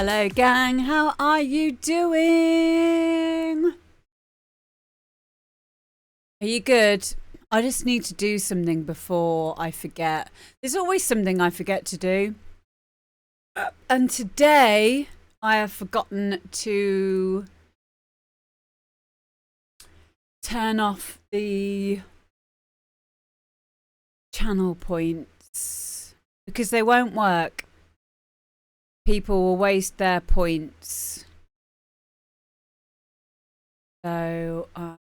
Hello gang, how are you doing? Are you good? I just need to do something before I forget. There's always something I forget to do. And today I have forgotten to turn off the channel points because they won't work. People will waste their points. So I'm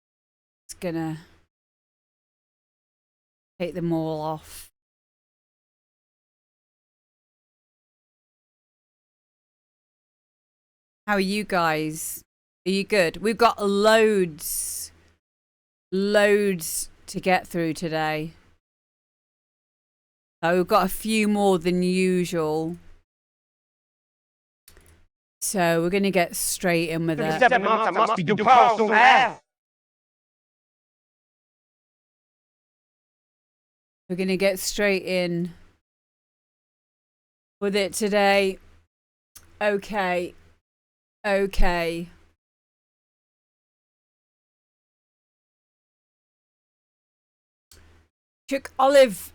just gonna take them all off. How are you guys? Are you good? We've got loads to get through today. So we've got a few more than usual. So we're going to get straight in with it. 7 months, I must be due Paul soon as. We're going to get straight in with it today. Okay. Chuck olive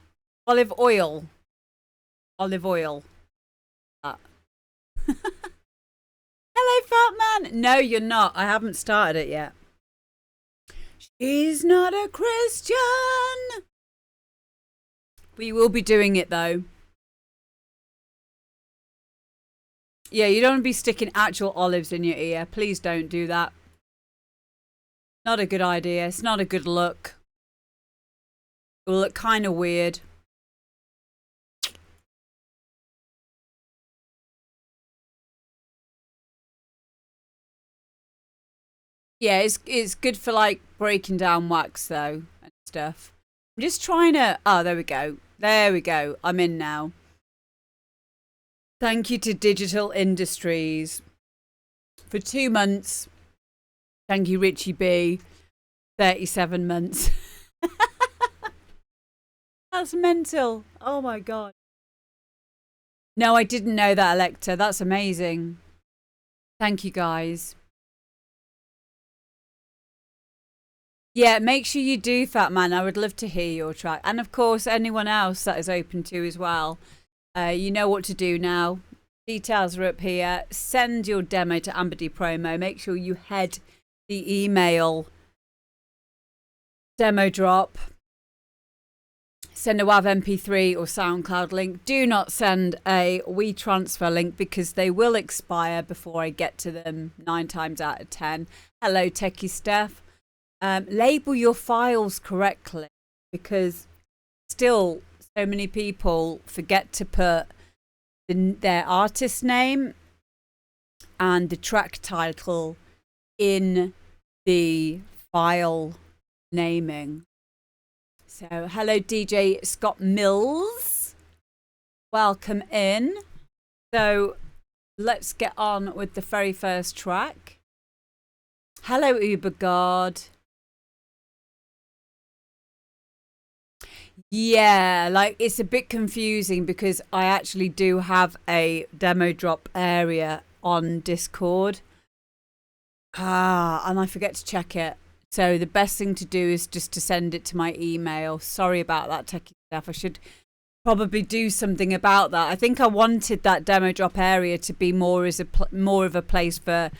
oil. Olive oil. Hello, fat man. No, you're not. I haven't started it yet. She's not a Christian. We will be doing it though. Yeah, you don't want to be sticking actual olives in your ear. Please don't do that. Not a good idea. It's not a good look. It will look kind of weird. Yeah, it's good for like breaking down wax though and stuff. I'm just trying to... Oh, there we go. There we go. I'm in now. Thank you to Digital Industries for 2 months. Thank you, Richie B. 37 months. That's mental. Oh my God. No, I didn't know that, Electa. That's amazing. Thank you, guys. Yeah, make sure you do, Fat Man. I would love to hear your track. And of course, anyone else that is open to as well. You know what to do now. Details are up here. Send your demo to amberdpromo. Make sure you head the email demo drop. Send a WAV MP3 or SoundCloud link. Do not send a WeTransfer link because they will expire before I get to them 9 times out of 10. Hello, Techie Steph. Label your files correctly because still so many people forget to put their artist name and the track title in the file naming. So hello DJ Scott Mills, welcome in. So let's get on with the very first track. Hello Uber God. Yeah, like it's a bit confusing because I actually do have a demo drop area on Discord. And I forget to check it. So the best thing to do is just to send it to my email. Sorry about that, techie stuff. I should probably do something about that. I think I wanted that demo drop area to be more of a place for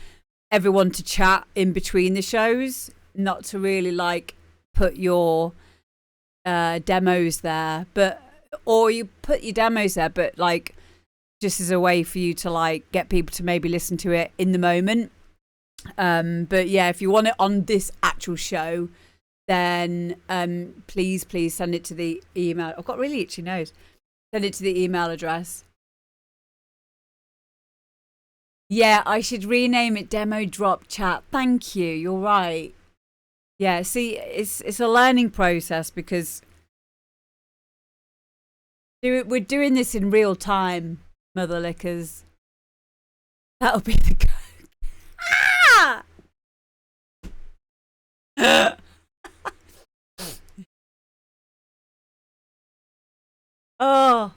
everyone to chat in between the shows, not to really like put your demos there, or you put your demos there, but like just as a way for you to like get people to maybe listen to it in the moment. But yeah, if you want it on this actual show, then please send it to the email. I've got really itchy nose. Send it to the email address. Yeah, I should rename it Demo Drop Chat. Thank you. You're right. Yeah, see, it's a learning process because we're doing this in real time, Mother Lickers. That'll be the go. Ah! Oh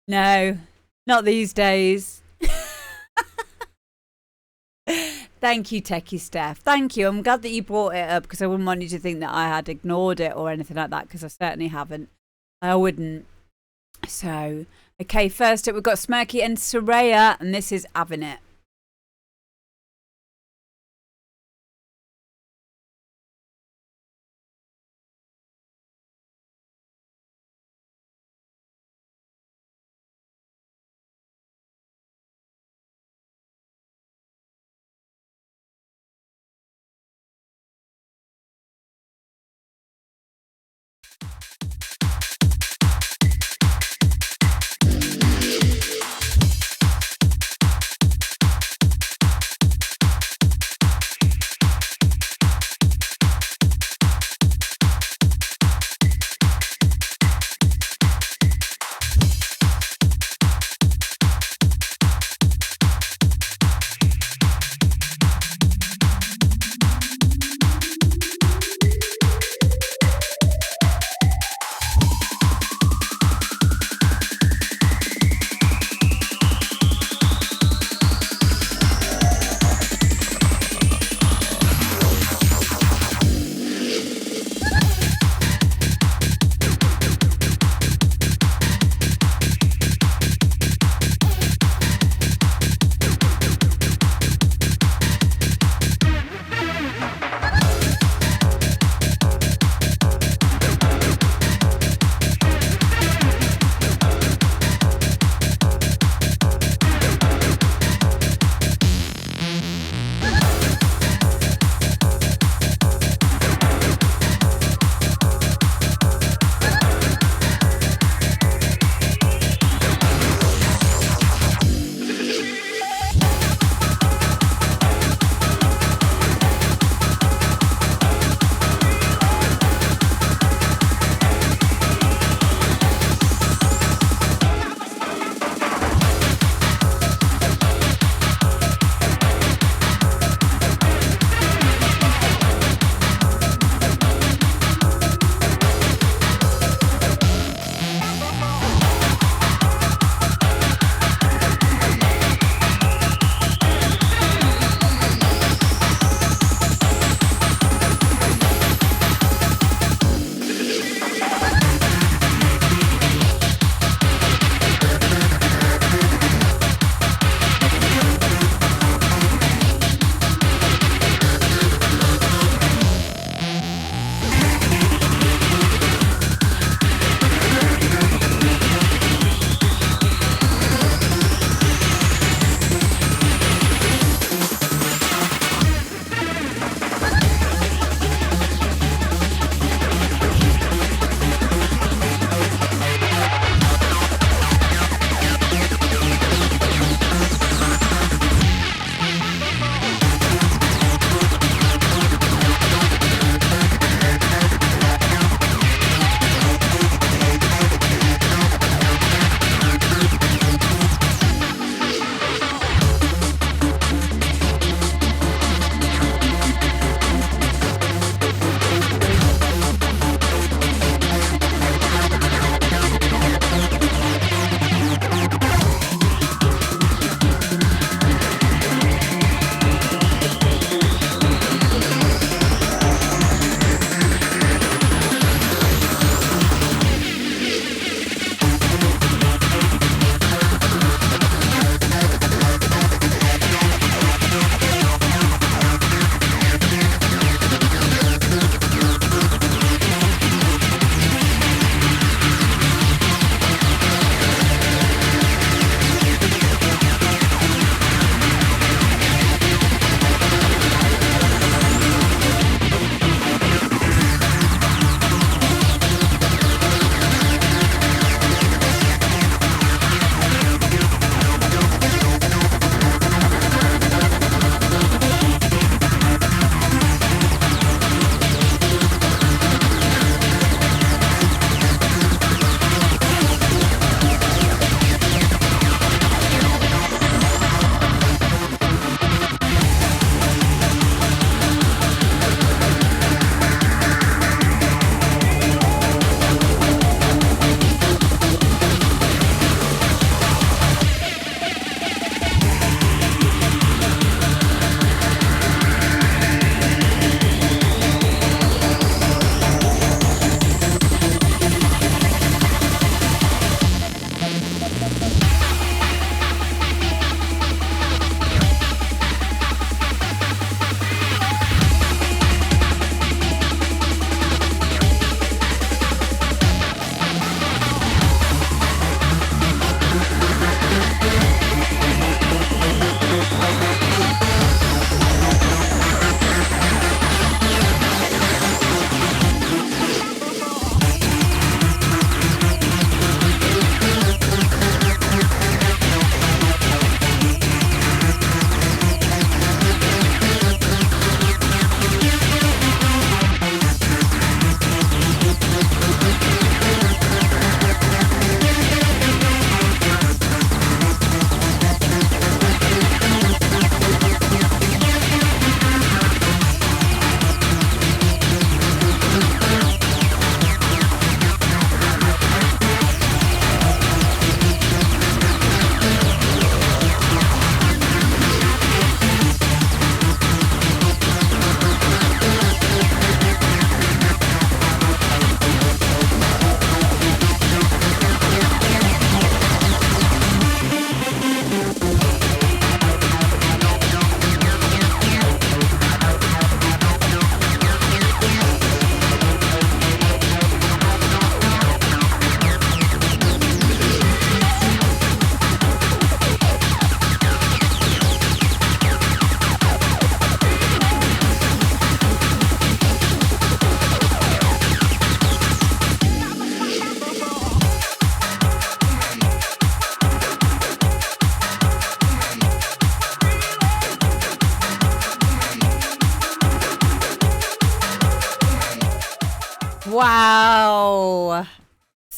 no, not these days. Thank you, Techie Steph. Thank you. I'm glad that you brought it up because I wouldn't want you to think that I had ignored it or anything like that because I certainly haven't. I wouldn't. So, okay, first up we've got Smirky and Soraya, and this is Having It.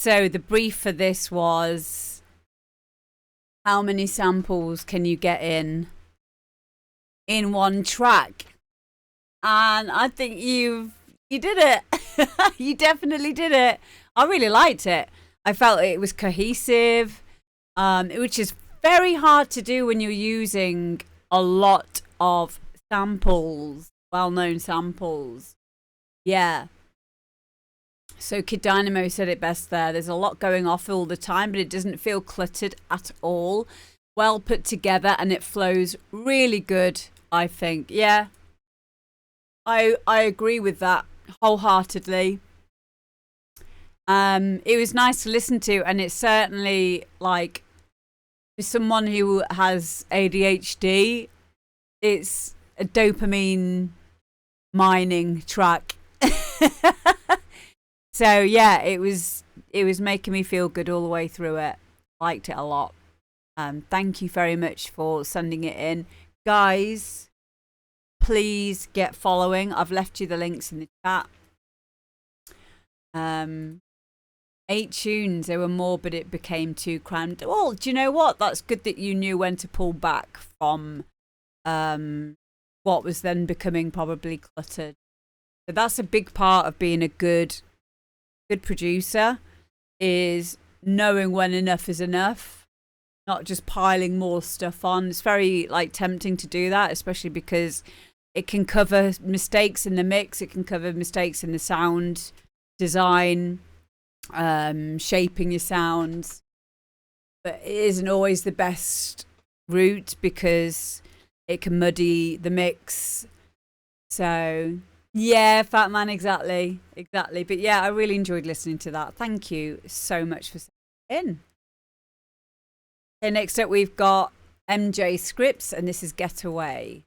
So the brief for this was, how many samples can you get in one track? And I think you did it. You definitely did it. I really liked it. I felt it was cohesive, which is very hard to do when you're using a lot of samples, well-known samples. Yeah. So Kid Dynamo said it best there. There's a lot going off all the time, but it doesn't feel cluttered at all. Well put together, and it flows really good, I think. Yeah. I agree with that wholeheartedly. It was nice to listen to, and it's certainly, like, for someone who has ADHD, it's a dopamine mining track. So yeah, it was making me feel good all the way through it. Liked it a lot. Thank you very much for sending it in, guys. Please get following. I've left you the links in the chat. 8 tunes, there were more, but it became too crammed. Well, do you know what? That's good that you knew when to pull back from what was then becoming probably cluttered. So that's a big part of being a good producer, is knowing when enough is enough, not just piling more stuff on. It's very, like, tempting to do that, especially because it can cover mistakes in the mix, it can cover mistakes in the sound design, shaping your sounds, but it isn't always the best route because it can muddy the mix. So yeah, Fat Man, exactly. But yeah, I really enjoyed listening to that. Thank you so much for sending in. Okay, next up we've got MJ Scripts, and this is Getaway.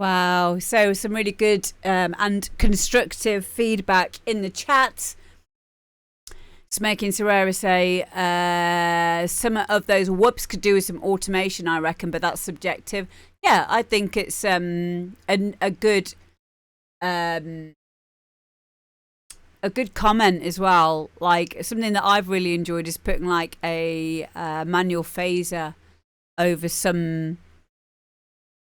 Wow. So some really good and constructive feedback in the chat. It's making Serera say some of those whoops could do with some automation, I reckon, but that's subjective. Yeah, I think it's a good comment as well. Like something that I've really enjoyed is putting like a manual phaser over some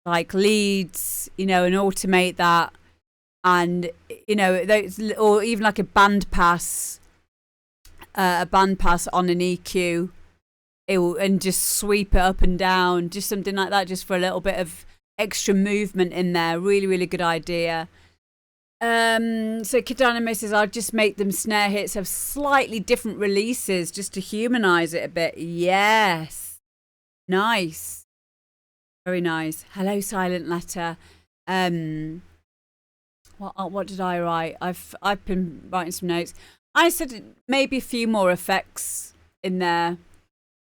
like leads, and automate that, and or even like a band pass on an EQ, and just sweep it up and down, just something like that, just for a little bit of extra movement in there. Really, really good idea. So Kidanamis says, I'll just make them snare hits have slightly different releases just to humanize it a bit. Yes. Nice. Very nice. Hello, Silent Letter. What did I write? I've been writing some notes. I said maybe a few more effects in there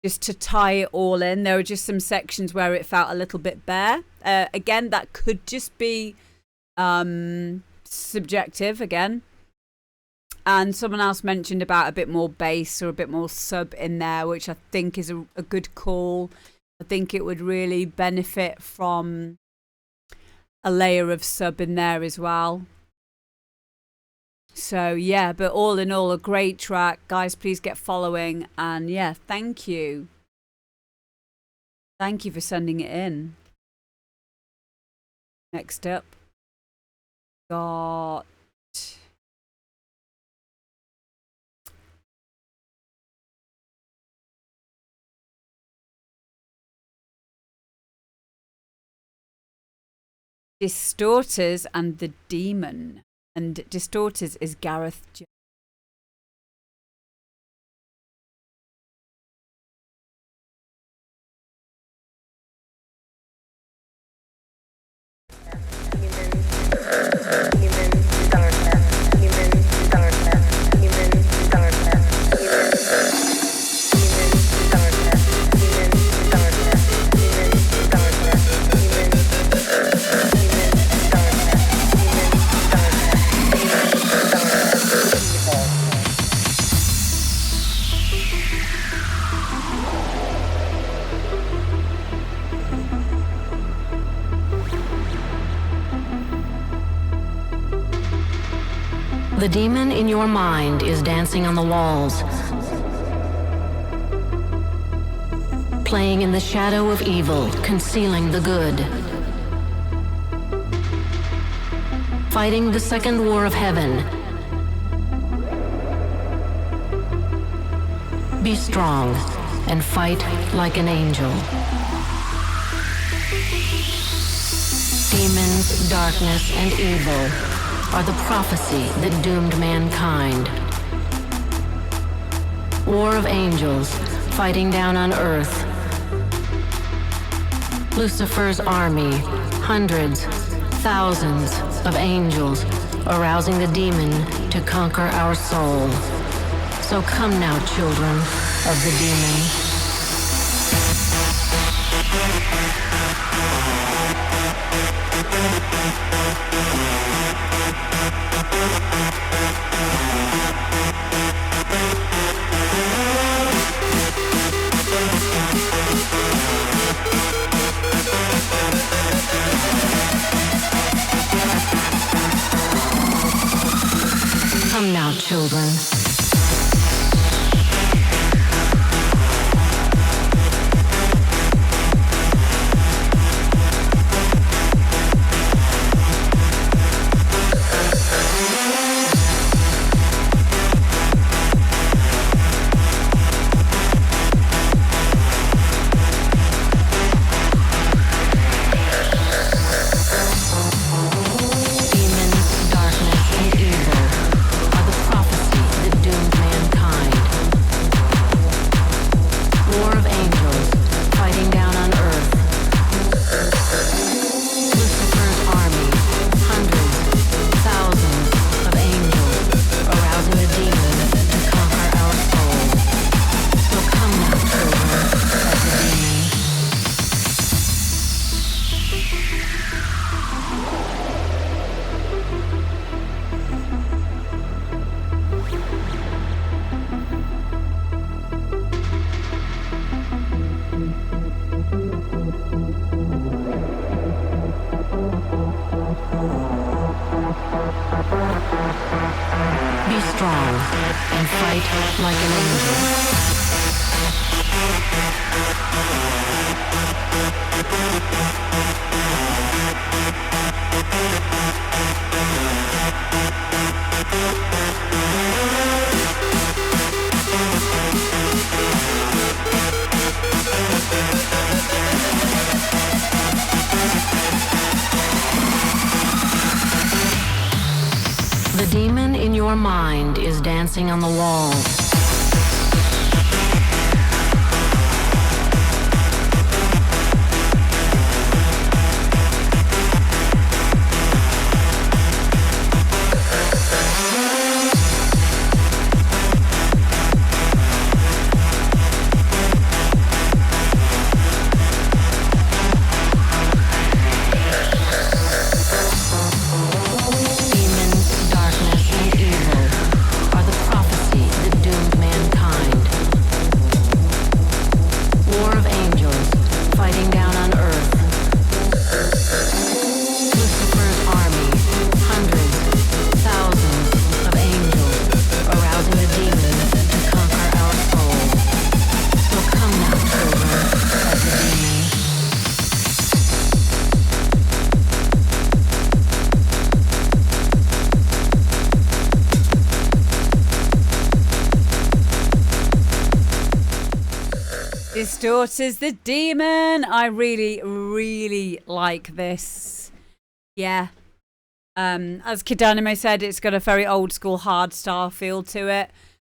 just to tie it all in. There were just some sections where it felt a little bit bare. Again, that could just be subjective again. And someone else mentioned about a bit more bass or a bit more sub in there, which I think is a good call. I think it would really benefit from a layer of sub in there as well. So yeah, but all in all, a great track. Guys, please get following. And yeah, thank you. Thank you for sending it in. Next up, got Distorters and the Demon. And Distorters is Gareth Jones. The demon in your mind is dancing on the walls, playing in the shadow of evil, concealing the good, fighting the second war of heaven. Be strong and fight like an angel. Demons, darkness, and evil are the prophecy that doomed mankind. War of angels fighting down on earth. Lucifer's army, hundreds, thousands of angels arousing the demon to conquer our soul. So come now, children of the demon. Come now, children. Demons, darkness, and evil are the prophecy that and fight like an angel. The demon in your mind is dancing on the walls. Distorters the Demon. I really like this. Yeah. As Kidanimo said, it's got a very old school hardstyle feel to it.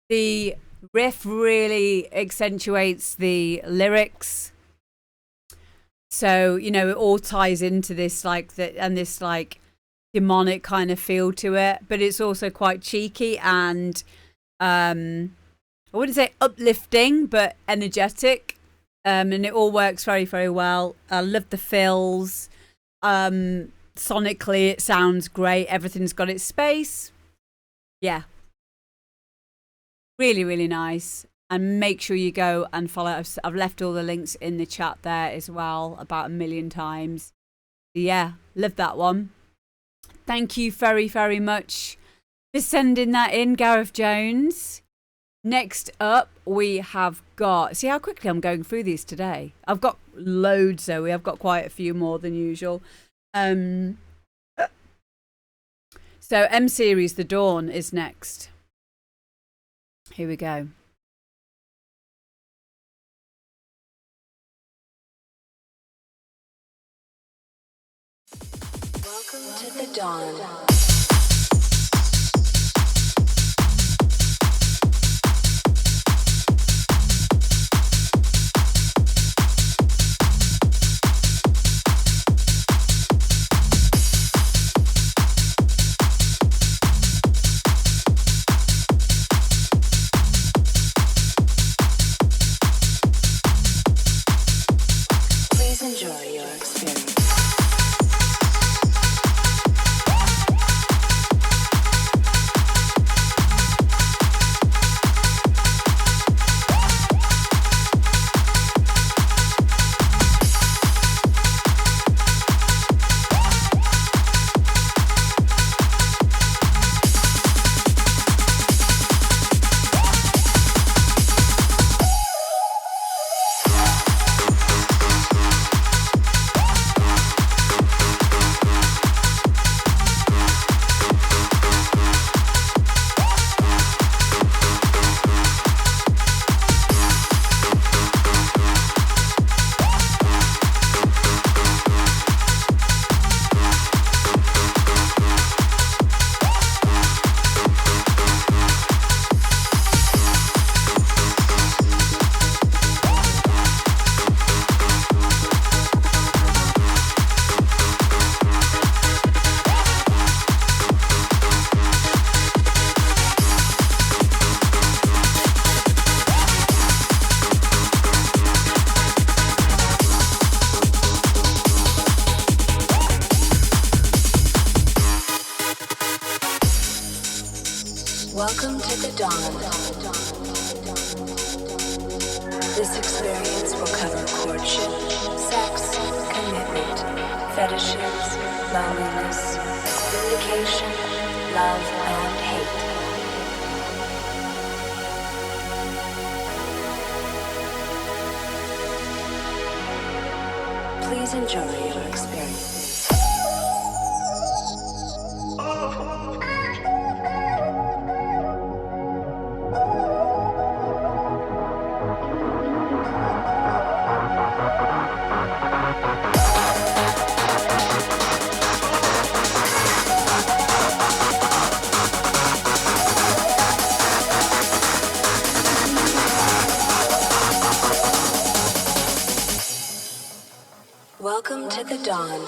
The riff really accentuates the lyrics. So, you know, it all ties into this this demonic kind of feel to it, but it's also quite cheeky and I wouldn't say uplifting, but energetic. And it all works very, very well. I love the fills. Sonically, it sounds great. Everything's got its space. Yeah. Really nice. And make sure you go and follow. I've left all the links in the chat there as well, about 1 million times. Yeah, love that one. Thank you very, very much for sending that in, Gareth Jones. Next up, we have got... See how quickly I'm going through these today? I've got loads, Zoe. I've got quite a few more than usual. So M-Series, The Dawn, is next. Here we go. Welcome to The Dawn. Enjoy your experience. Welcome to The Dawn. This experience will cover courtship, sex, commitment, fetishes, loneliness, vindication, love, and hate. Please enjoy your experience. Welcome to the dawn.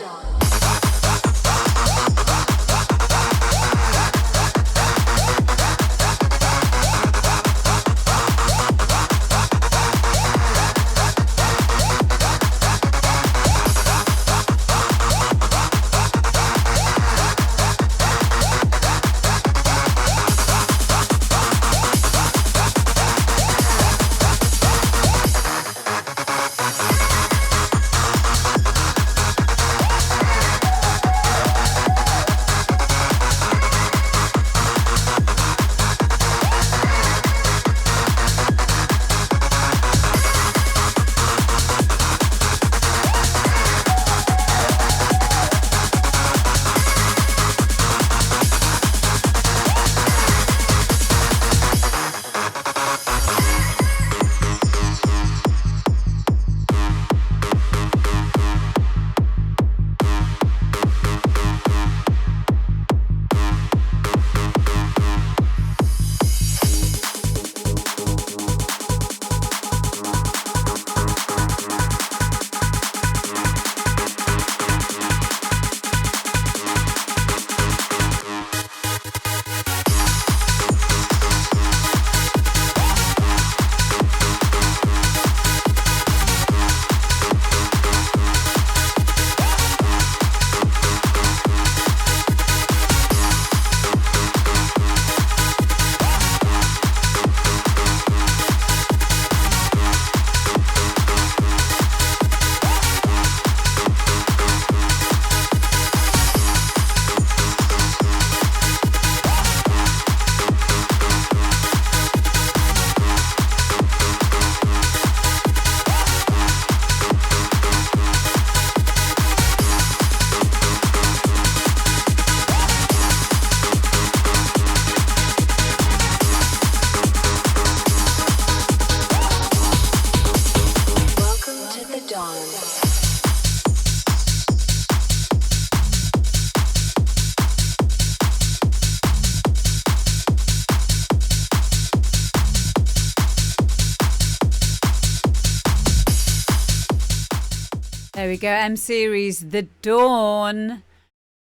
There we go. M series, The Dawn.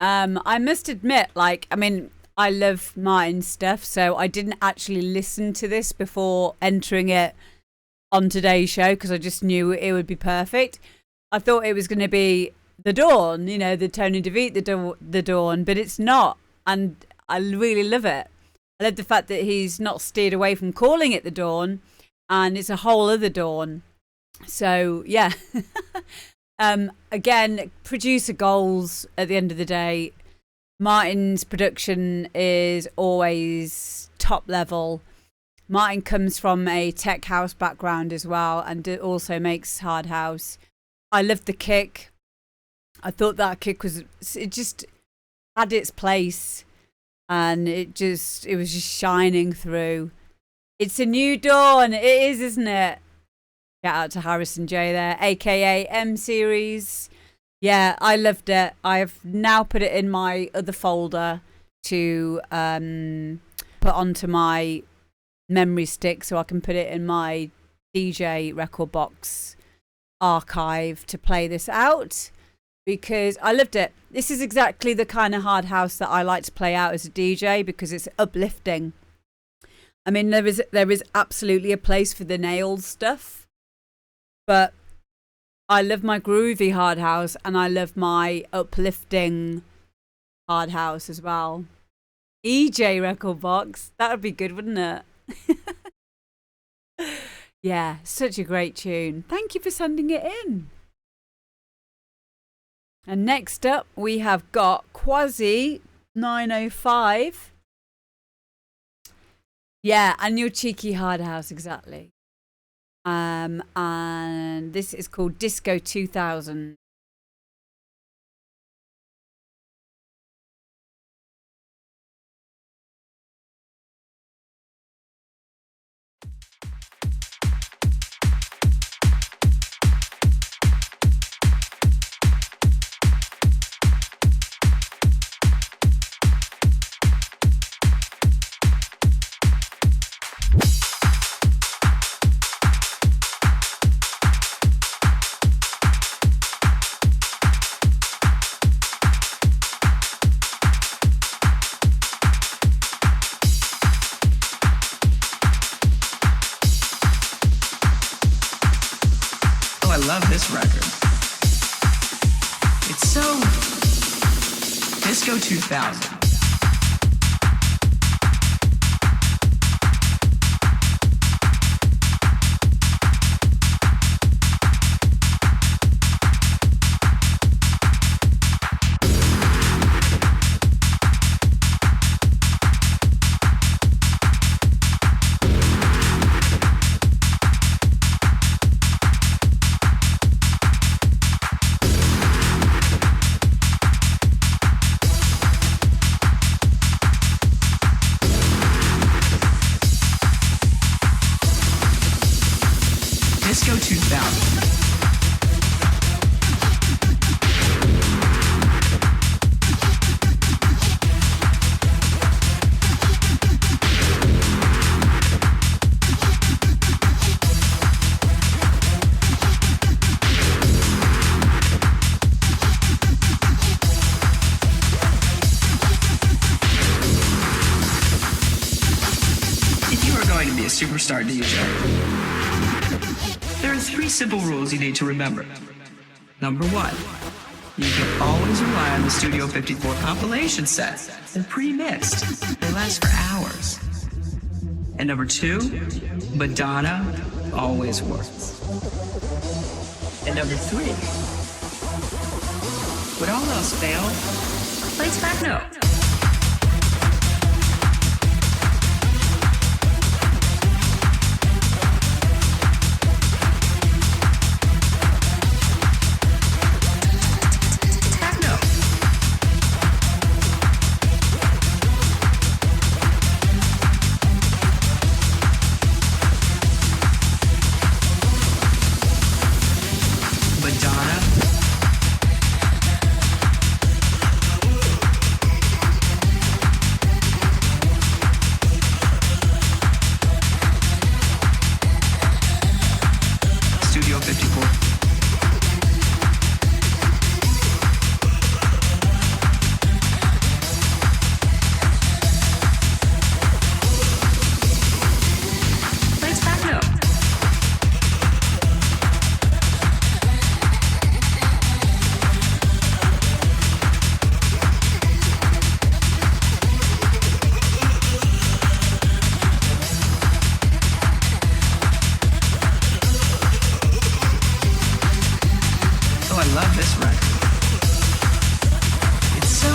I must admit, I love Martin stuff, so I didn't actually listen to this before entering it on today's show because I just knew it would be perfect. I thought it was going to be The Dawn, the Tony DeVito, The Dawn, but it's not, and I really love it. I love the fact that he's not steered away from calling it The Dawn, and it's a whole other dawn. So yeah. Again, producer goals at the end of the day. Martin's production is always top level. Martin comes from a tech house background as well, and it also makes hard house. I loved the kick. I thought that kick it just had its place, and it was just shining through. It's a new dawn. It is, isn't it? Shout out to Harrison J there, aka M series. Yeah, I loved it. I've now put it in my other folder to put onto my memory stick so I can put it in my DJ record box archive to play this out because I loved it. This is exactly the kind of hard house that I like to play out as a DJ because it's uplifting. I mean, there is absolutely a place for the nails stuff. But I love my groovy hard house and I love my uplifting hard house as well. EJ record box. That would be good, wouldn't it? Yeah, such a great tune. Thank you for sending it in. And next up, we have got Quasi 905. Yeah, and your cheeky hard house, exactly. And this is called Disco 2000. I love this record. It's so Disco 2000. Disco 2000. If you are going to be a superstar DJ, there are 3 simple rules you need to remember. Number 1, you can always rely on the Studio 54 compilation sets. They're pre-mixed. They last for hours. And number 2, Madonna always works. And number 3, would all else fail, play techno. Studio 54. Plays techno. Oh, I love this record. It's so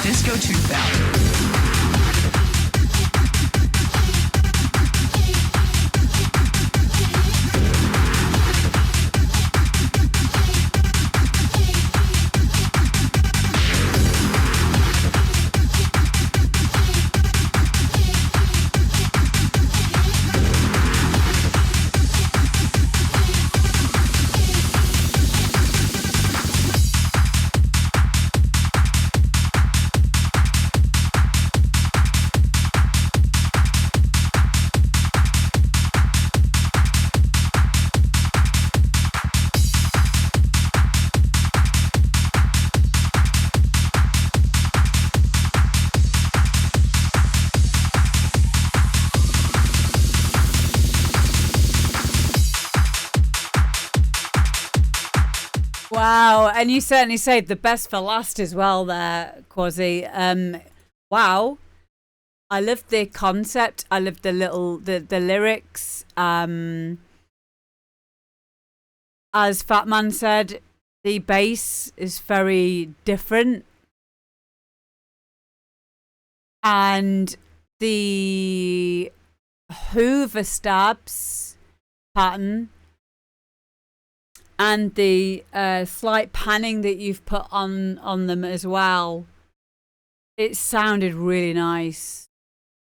Disco 2000. Wow, and you certainly saved the best for last as well there, Quasi. Wow. I love the concept. I love the lyrics. As Fat Man said, the bass is very different. And the Hoover stabs pattern and the slight panning that you've put on them as well. It sounded really nice.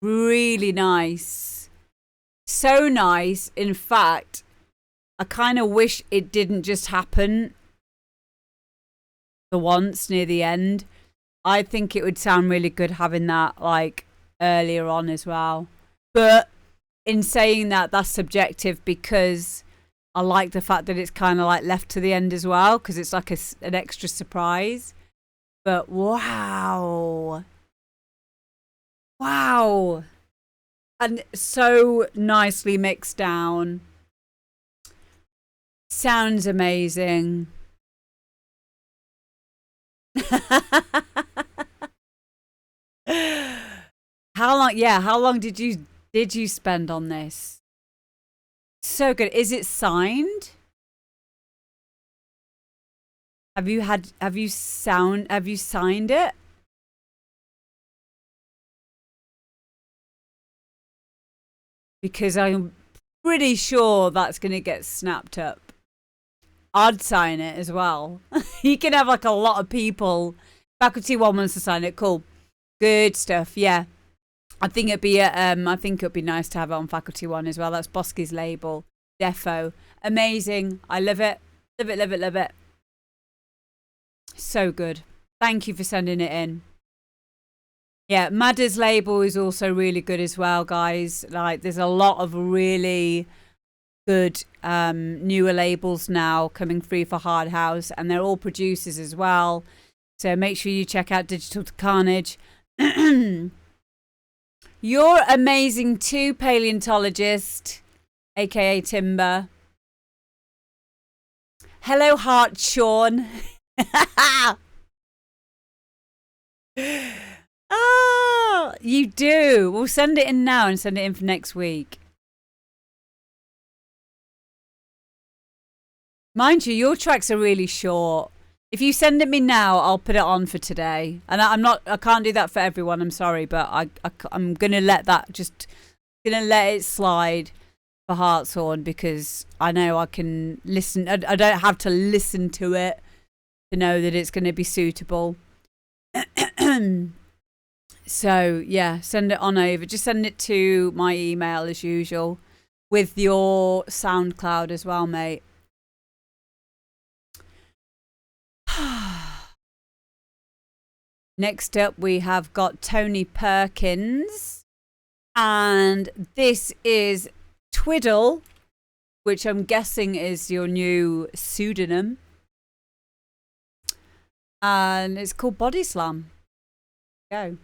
Really nice. So nice, in fact, I kind of wish it didn't just happen the once near the end. I think it would sound really good having that like earlier on as well. But in saying that, that's subjective because I like the fact that it's kind of like left to the end as well because it's like an extra surprise. But wow. Wow. And so nicely mixed down. Sounds amazing. How long? Yeah, how long did you spend on this? So good. Is it signed? Have you signed it? Because I'm pretty sure that's going to get snapped up. I'd sign it as well. You can have like a lot of people. Faculty One wants to sign it. Cool. Good stuff. Yeah. I think it'd be nice to have it on Faculty One as well. That's Bosky's label. Defo. Amazing. I love it. Love it, love it, love it. So good. Thank you for sending it in. Yeah, Madder's label is also really good as well, guys. Like, there's a lot of really good newer labels now coming through for Hard House, and they're all producers as well. So make sure you check out Digital to Carnage. You're amazing too, paleontologist, aka Timber. Hello, Heart Sean. Oh, you do. We'll send it in now and send it in for next week. Mind you, your tracks are really short. If you send it me now, I'll put it on for today. And I can't do that for everyone. I'm sorry, but I'm gonna let it slide for Hartshorn because I know I can listen. I don't have to listen to it to know that it's going to be suitable. So yeah, send it on over. Just send it to my email as usual with your SoundCloud as well, mate. Next up, we have got Tony Perkins, and this is Twiddle, which I'm guessing is your new pseudonym, and it's called Body Slam. Go.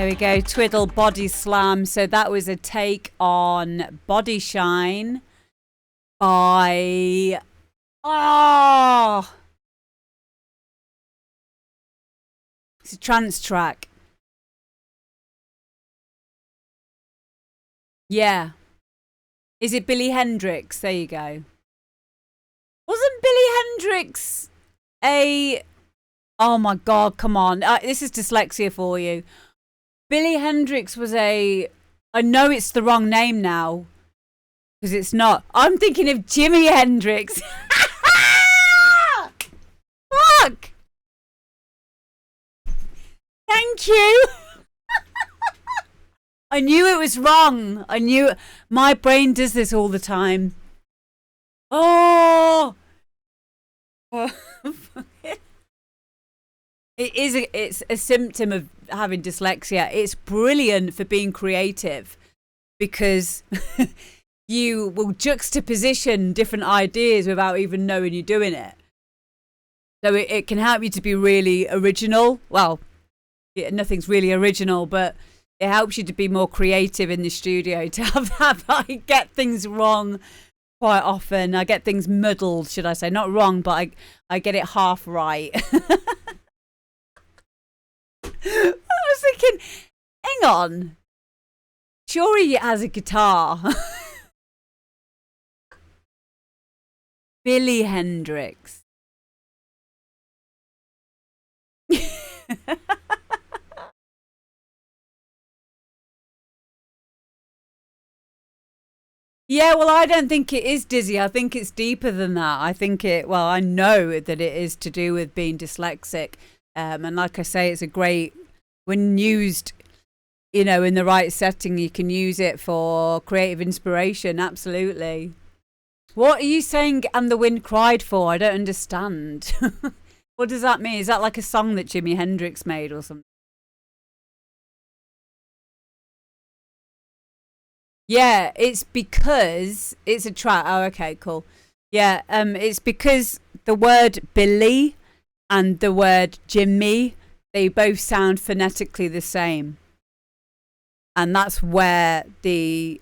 we go. Twiddle Body Slam. So that was a take on Body Shine by... Oh! It's a trance track. Yeah. Is it Billy Hendrix? There you go. Wasn't Billy Hendrix a... Oh my God, come on. This is dyslexia for you. Billy Hendrix was a... I know it's the wrong name now. Because it's not. I'm thinking of Jimi Hendrix. Fuck! Thank you. I knew it was wrong. I knew... My brain does this all the time. Oh! It's a symptom of having dyslexia. It's brilliant for being creative because you will juxtaposition different ideas without even knowing you're doing it. So it can help you to be really original. Well, nothing's really original, but it helps you to be more creative in the studio, to have that. I get things wrong quite often. I get things muddled, should I say. Not wrong, but I get it half right. I was thinking, hang on. Sure, he has a guitar. Billy Hendrix. Yeah, well, I don't think it is dizzy. I think it's deeper than that. I know that it is to do with being dyslexic. And like I say, it's a great, when used, in the right setting, you can use it for creative inspiration. Absolutely. What are you saying, And the Wind Cried for? I don't understand. What does that mean? Is that like a song that Jimi Hendrix made or something? Yeah, it's because it's a track. Oh, okay, cool. Yeah, it's because the word Billy and the word Jimmy, they both sound phonetically the same. And that's where the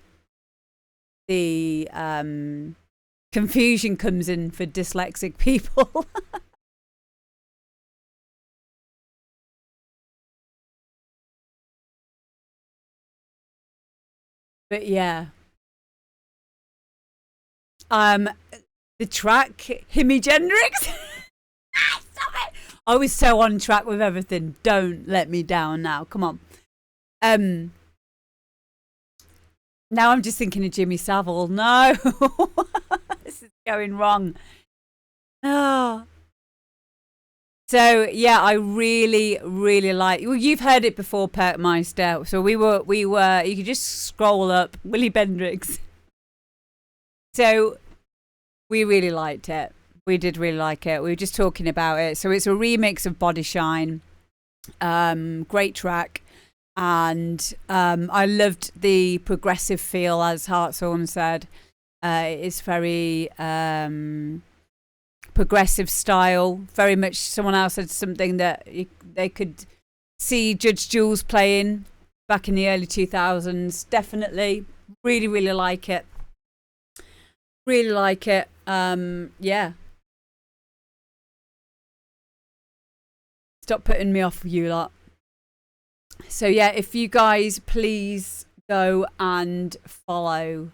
confusion comes in for dyslexic people. But yeah. The track, Jimi Hendrix. Stop it. I was so on track with everything. Don't let me down now. Come on. Now I'm just thinking of Jimmy Savile. No. This is going wrong. Oh. So yeah, I really, really like. Well, you've heard it before, Perkmeister. So we were. You could just scroll up Willie Bendrix. So we really liked it. We did really like it. We were just talking about it. So it's a remix of Body Shine. Great track, and I loved the progressive feel, as Hartshorn said. It's very progressive style, very much. Someone else said something that they could see Judge Jules playing back in the early 2000s. Definitely, really, really like it. Really like it. Yeah. Stop putting me off, you lot. So yeah, if you guys please go and follow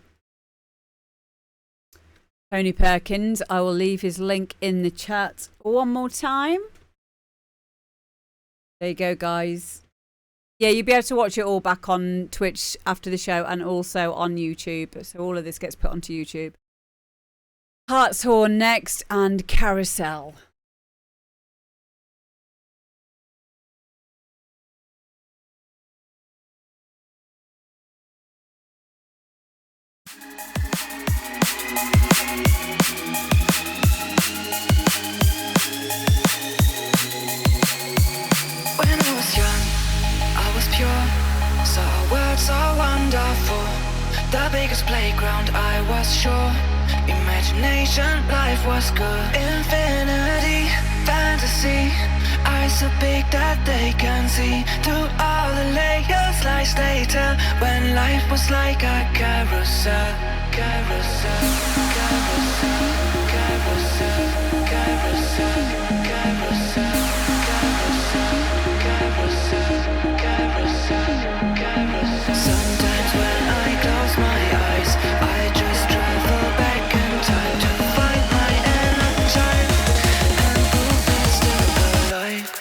Tony Perkins. I will leave his link in the chat one more time. There you go, guys. Yeah, you'll be able to watch it all back on Twitch after the show and also on YouTube. So all of this gets put onto YouTube. Hartshorn next and Carousel. So wonderful, the biggest playground, I was sure. Imagination, life was good. Infinity, fantasy, eyes so big that they can see through all the layers slice later, when life was like a carousel, carousel, carousel, carousel, carousel, carousel, carousel, carousel, carousel. Sometimes when I close my eyes, I just travel back in time to find my inner child and prove it's still alive.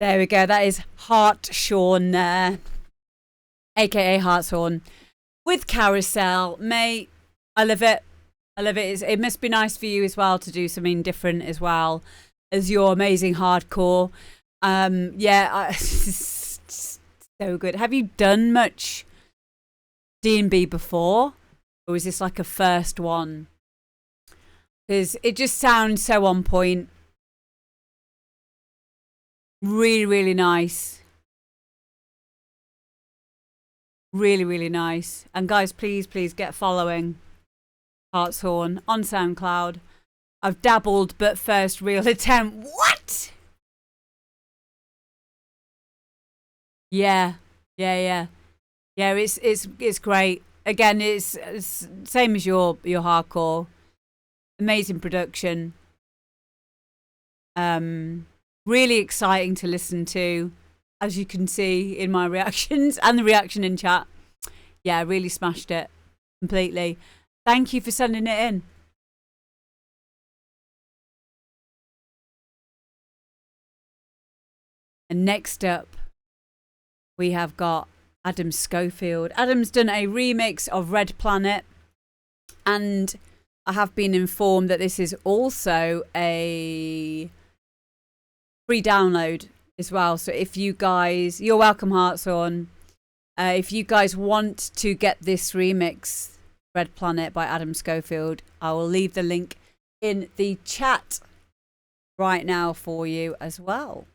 There we go. That is Hartshorn there, aka Hartshorn, with Carousel. Mate, I love it. I love it. It must be nice for you as well to do something different as well as your amazing hardcore. Yeah, so good. Have you done much D&B before, or is this like a first one? Because it just sounds so on point. Really, really nice. Really, really nice. And guys, please get following Hartshorn on SoundCloud. I've dabbled, but first real attempt. What? Yeah. It's great. Again, it's same as your hardcore. Amazing production. Really exciting to listen to, as you can see in my reactions and the reaction in chat. Yeah, really smashed it completely. Thank you for sending it in. And next up, we have got Adam Schofield. Adam's done a remix of Red Planet, and I have been informed that this is also a free download as well. So if you guys, you're welcome, Hartshorn. If you guys want to get this remix, Red Planet by Adam Schofield, I will leave the link in the chat right now for you as well.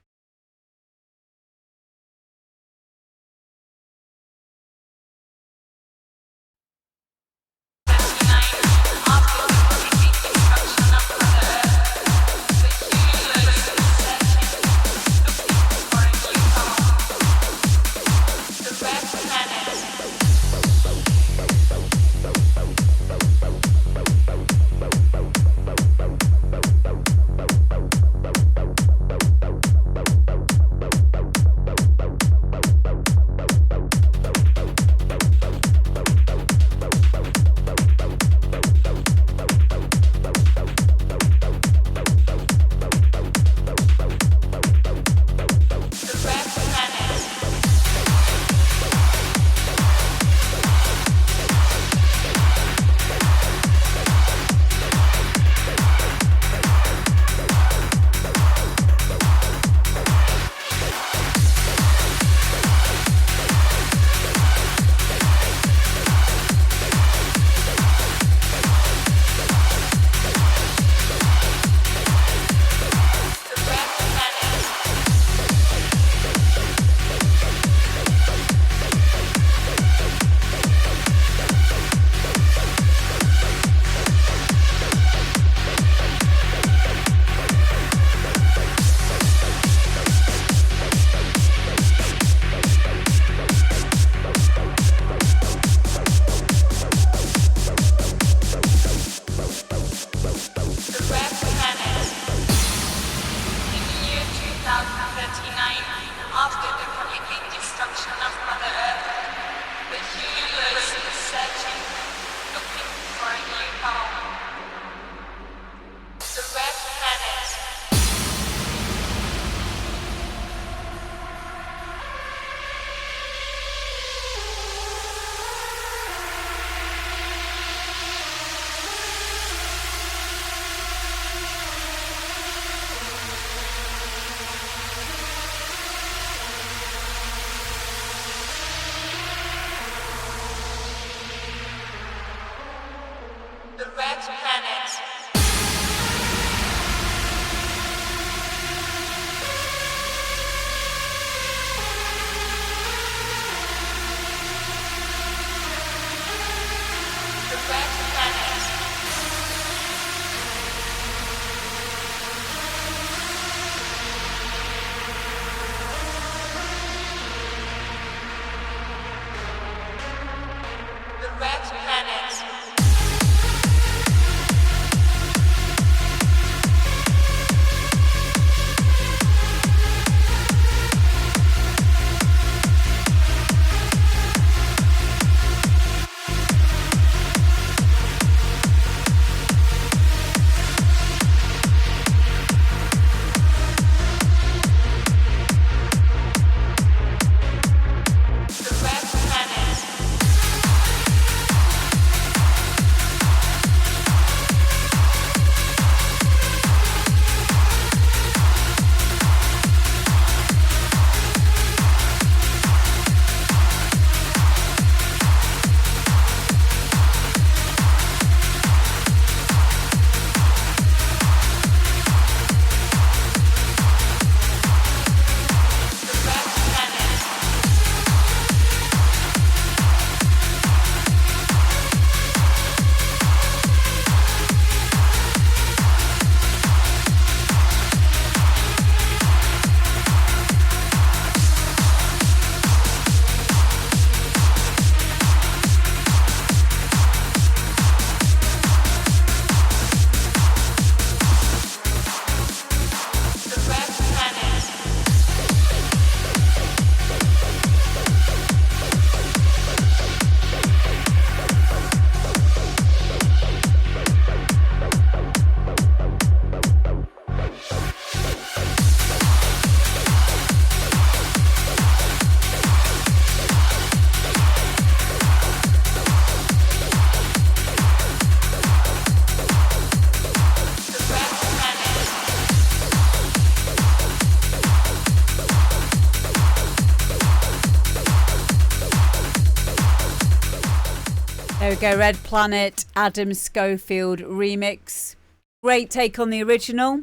we go, Red Planet, Adam Schofield remix. Great take on the original.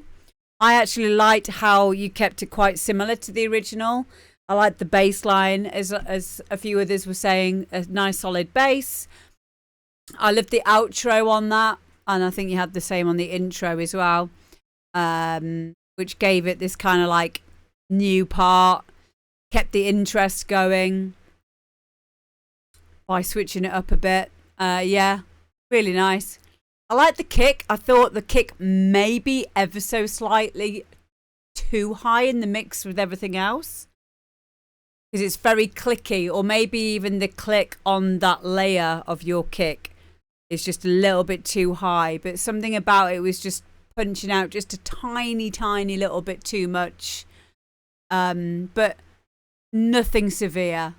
I actually liked how you kept it quite similar to the original. I liked the bass line, as a few others were saying, a nice solid bass. I loved the outro on that, and I think you had the same on the intro as well, which gave it this kind of like new part, kept the interest going by switching it up a bit. Yeah, really nice. I like the kick. I thought the kick maybe ever so slightly too high in the mix with everything else, because it's very clicky, or maybe even the click on that layer of your kick is just a little bit too high, but something about it was just punching out just a tiny little bit too much, but nothing severe.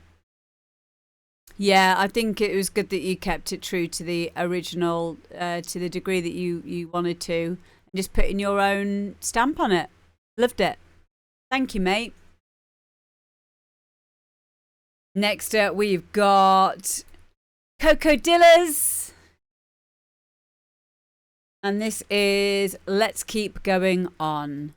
Yeah, I think it was good that you kept it true to the original, to the degree that you wanted to, and just putting your own stamp on it. Loved it. Thank you, mate. Next up, we've got Cocodillas. And this is Let's Keep Going On.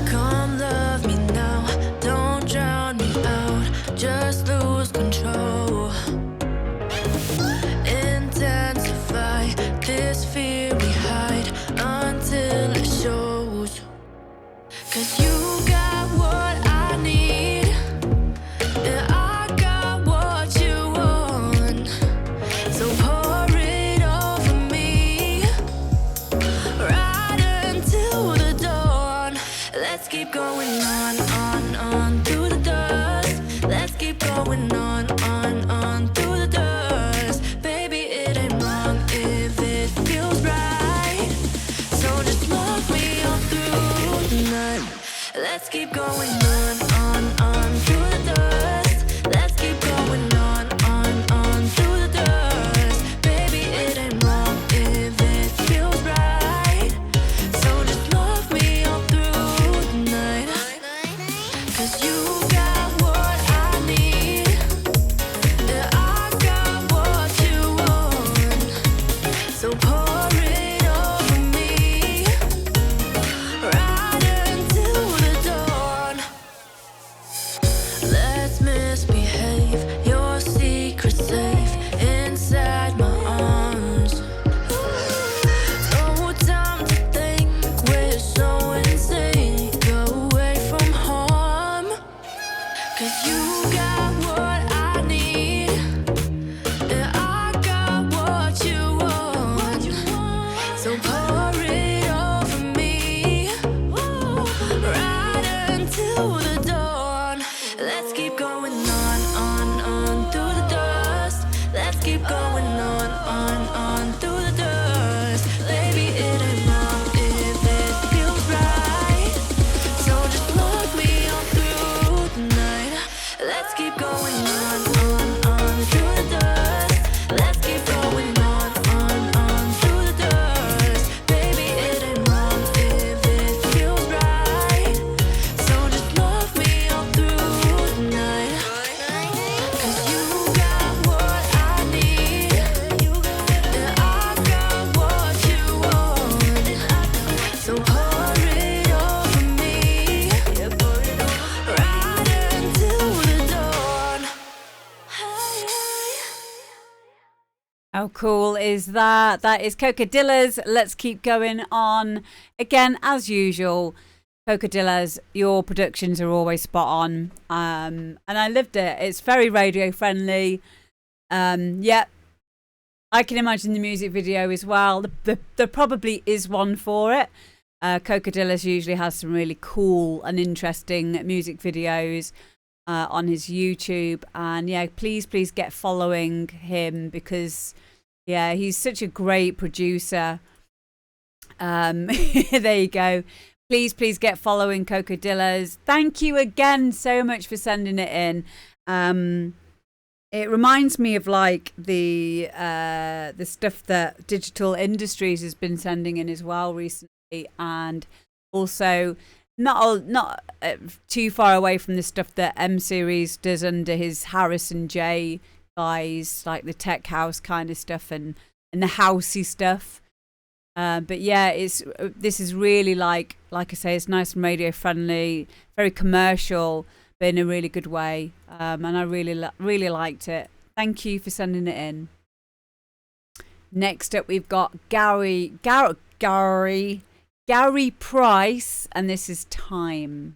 Come love me now, don't drown me out, just lose control. Intensify this fear we hide until it shows. 'Cause you got what I need, and I got what you want. So pour it over me, right until the dawn. Let's keep going on through the dust. Let's keep going on through the dust. Baby, it ain't wrong if it feels right. So just love me all through the night. Let's keep going on through the dust. Let's keep going on through the dust. Baby, it ain't wrong if it feels right. So just love me all through the night. 'Cause you got what I need, and I got what you want. So pour it over me, right until the dawn. Let's misbehave, your secret safe inside my arms. No time to think, we're so insane. Go away from harm. 'Cause you got what I need, and I got what you want. So pour it over me, right until the dawn. Let's keep going on through the dust. Let's keep going on through the dust. Baby, it ain't wrong if it feels right. So just love me all through the night. Let's keep going on through the dust. Let's keep going on through the dust. Baby, it ain't wrong if it feels right. So just love me all through the night. 'Cause you got what I need, and I got what you want. So pour it over me, right until the dawn. How cool is that? That is Cocodillas. Let's keep going on. Again, as usual, Cocodillas, your productions are always spot on. And I loved it. It's very radio friendly. Yeah, I can imagine the music video as well. There probably is one for it. Cocodillas usually has some really cool and interesting music videos on his YouTube. And yeah, please get following him, because yeah, he's such a great producer. There you go. please get following Cocodillas. Thank you again so much for sending it in. It reminds me of like the stuff that Digital Industries has been sending in as well recently, and also not too far away from the stuff that M Series does under his Harrison J guys, like the tech house kind of stuff and the housey stuff. But yeah, this is really like I say, it's nice and radio friendly, very commercial, but in a really good way. And I really liked it. Thank you for sending it in. Next up, we've got Gary Price, and this is Time.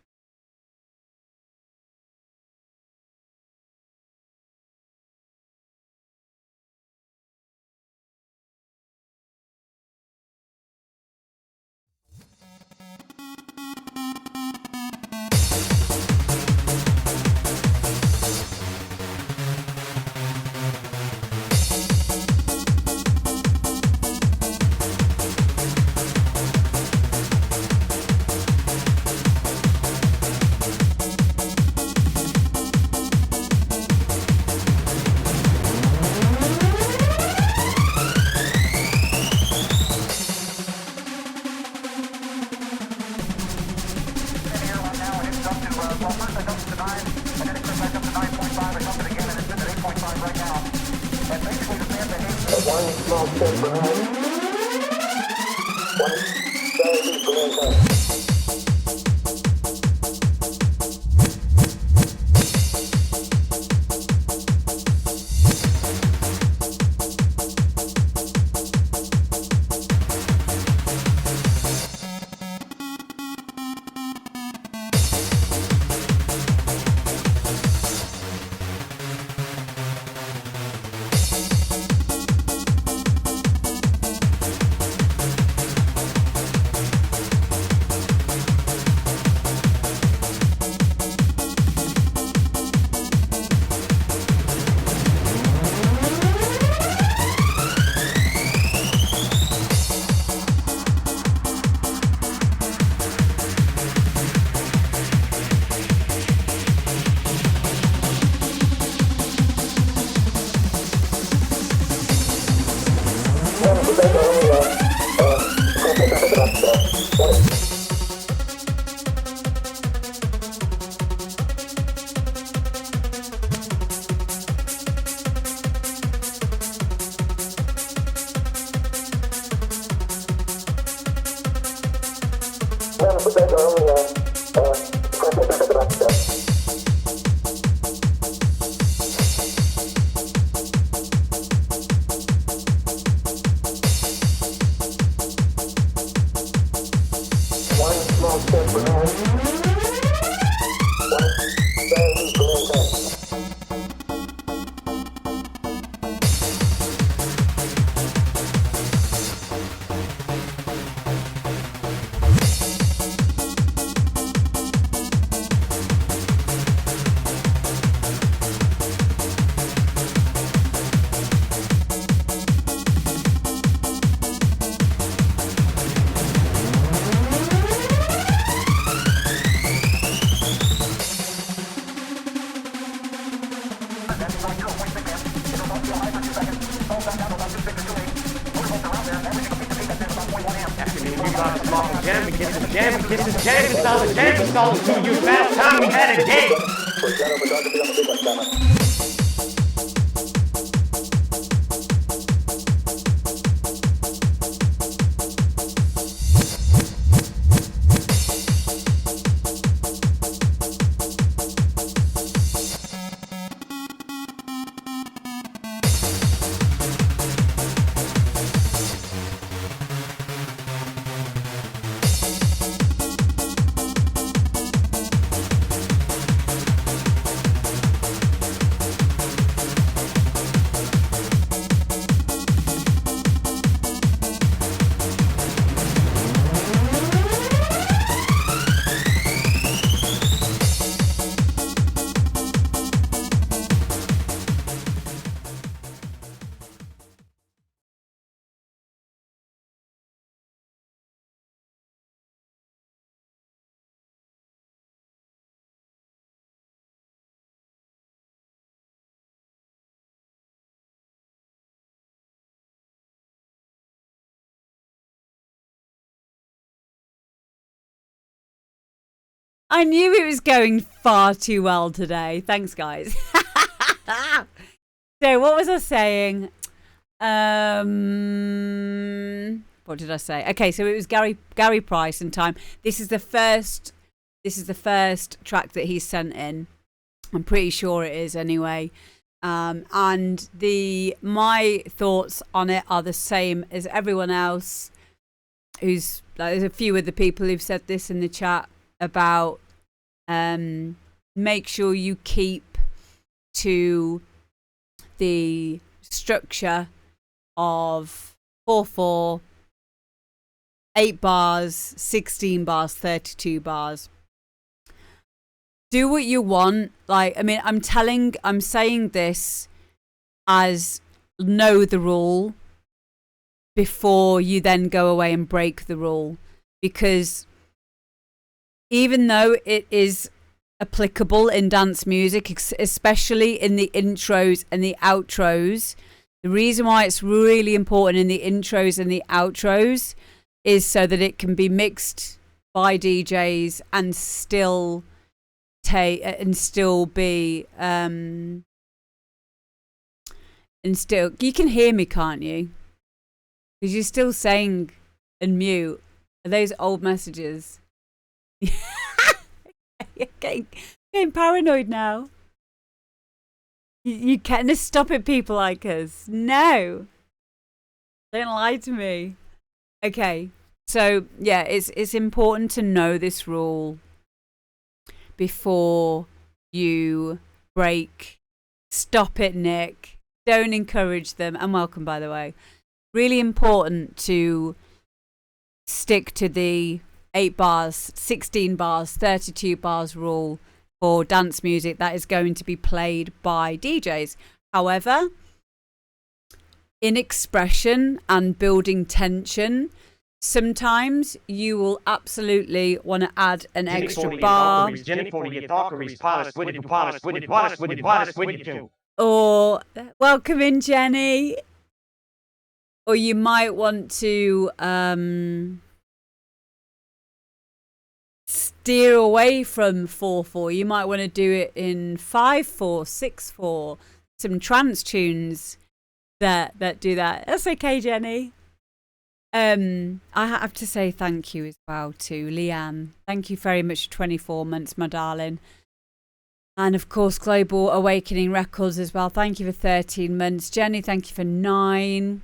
I knew it was going far too well today. Thanks, guys. So what was I saying? What did I say? Okay, so it was Gary Price and Time. This is the first track that he sent in. I'm pretty sure it is anyway. And my thoughts on it are the same as everyone else. There's a few of the people who've said this in the chat about make sure you keep to the structure of 4/4, 8 bars, 16 bars, 32 bars. Do what you want. Like, I mean, I'm saying this as know the rule before you then go away and break the rule. Because even though it is applicable in dance music, especially in the intros and the outros, the reason why it's really important in the intros and the outros is so that it can be mixed by DJs and still be you can hear me, can't you? Because you're still saying and mute. Are those old messages? You're getting paranoid now. You can't stop it, people like us. No. Don't lie to me. Okay. So, yeah, it's important to know this rule before you break. Stop it, Nick. Don't encourage them. And welcome, by the way. Really important to stick to the 8 bars, 16 bars, 32 bars rule for dance music that is going to be played by DJs. However, in expression and building tension, sometimes you will absolutely want to add an extra bar. Or, welcome in, Jenny. Or you might want to steer away from 4/4. You might want to do it in 5/4, 6/4. Some trance tunes that do that. That's okay, Jenny. I have to say thank you as well to Leanne. Thank you very much for 24 months, my darling. And of course, Global Awakening Records as well. Thank you for 13 months. Jenny, thank you for 9.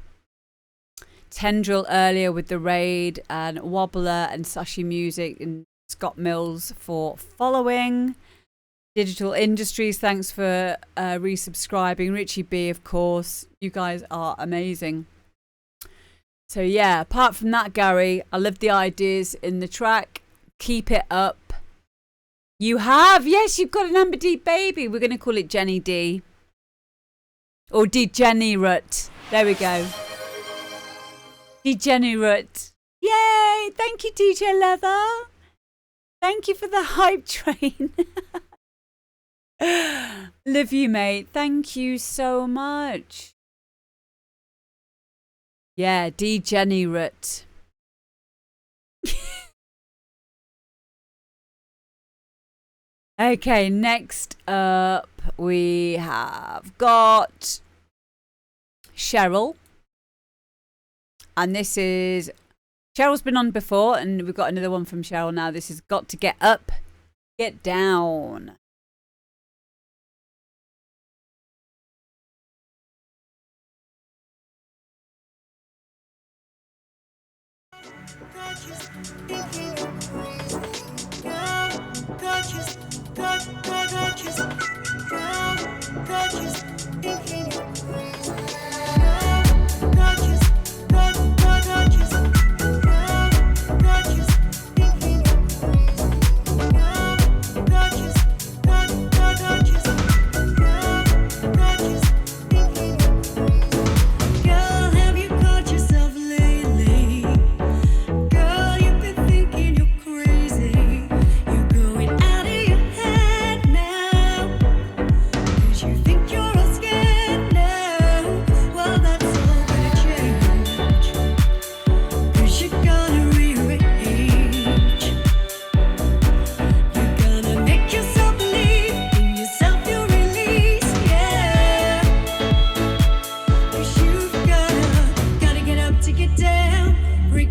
Tendril earlier with the raid, and Wobbler and Sashi Music and Scott Mills for following. Digital Industries, thanks for resubscribing. Richie B, of course. You guys are amazing. So yeah, apart from that, Gary, I love the ideas in the track. Keep it up. You have? Yes, you've got an Amber D baby. We're going to call it Jenny D. Or Degenerate. There we go. Degenerate. Yay! Thank you, DJ Leather. Thank you for the hype train. Love you, mate. Thank you so much. Yeah, Degenerate. Okay, next up we have got Cheryl. And this is, Cheryl's been on before, and we've got another one from Cheryl now. This has got to get up, get down. You're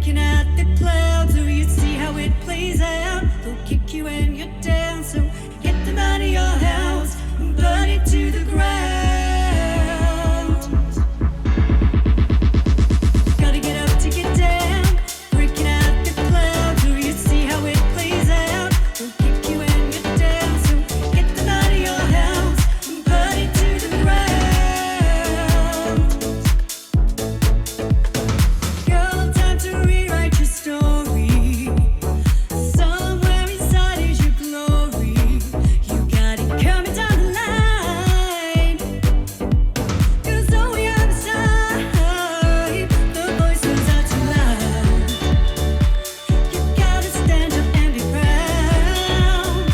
breaking out the clouds, so you see how it plays out. They'll kick you when you're down, so get them out of your house and burn it to the ground. Gotta get up to get down, breaking out the clouds, so you see how it plays out. They'll kick you when you're down, so get them out of your house and burn it to the ground. Girl, time to rewrite your story. Somewhere inside is your glory. You got it coming down the line. 'Cause on the other side, the voice was out too loud. You gotta stand up and be proud.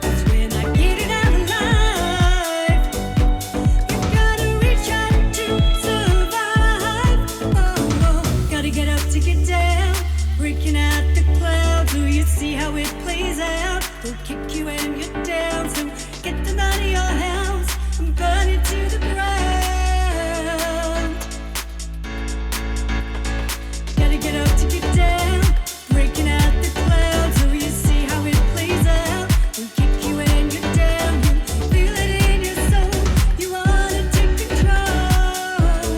'Cause when I get it out alive, you gotta reach out to survive. Oh, gotta get up to get down, breaking out the clouds, so you see how it plays out. They'll kick you when you're down, so get them out of your house and burn it to the ground. Gotta get up to get down, breaking out the clouds, so you see how it plays out. They'll kick you when you're down, you feel it in your soul, you wanna take control.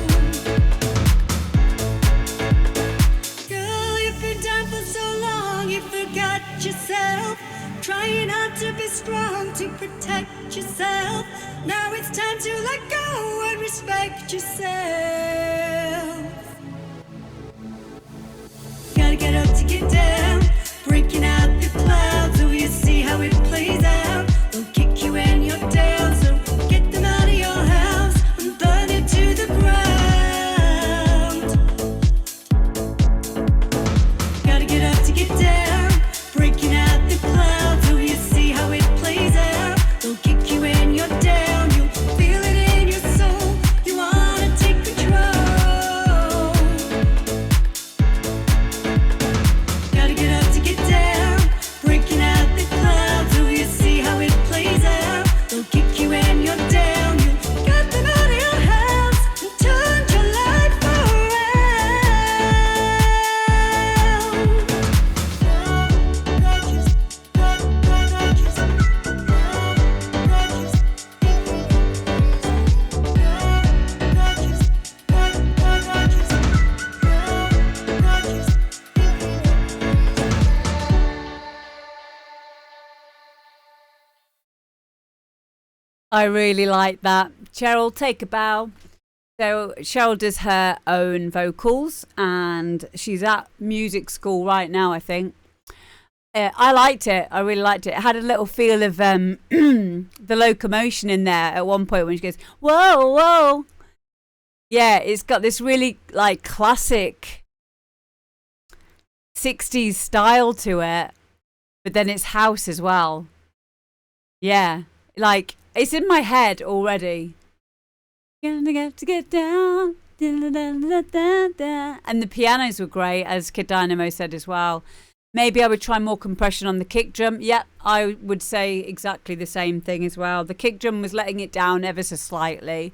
Girl, you've been down for so long, you forgot yourself. Trying hard to be strong, to protect yourself. Now it's time to let go and respect yourself. Gotta get up to get down, breaking out the clouds, so you see how it plays out. They'll kick you when you're down, so get them out of your house and burn it to the ground. Gotta get up to get down, breaking out the clouds, so you see how it plays out. They'll kick you when you're down, you feel it in your soul, you wanna take control. Gotta get up to get down, breaking out the clouds, so you see how it plays out. They'll kick you when you're down, you got them out of your house and turned your life I really like that. Cheryl, take a bow. So Cheryl does her own vocals and she's at music school right now, I think. I liked it. I really liked it. It had a little feel of the locomotion in there at one point when she goes, whoa, whoa. Yeah, it's got this really like classic 60s style to it, but then it's house as well. Yeah, like it's in my head already. Gonna get to get down. And the pianos were great, as Kid Dynamo said as well. Maybe I would try more compression on the kick drum. Yep, I would say exactly the same thing as well. The kick drum was letting it down ever so slightly.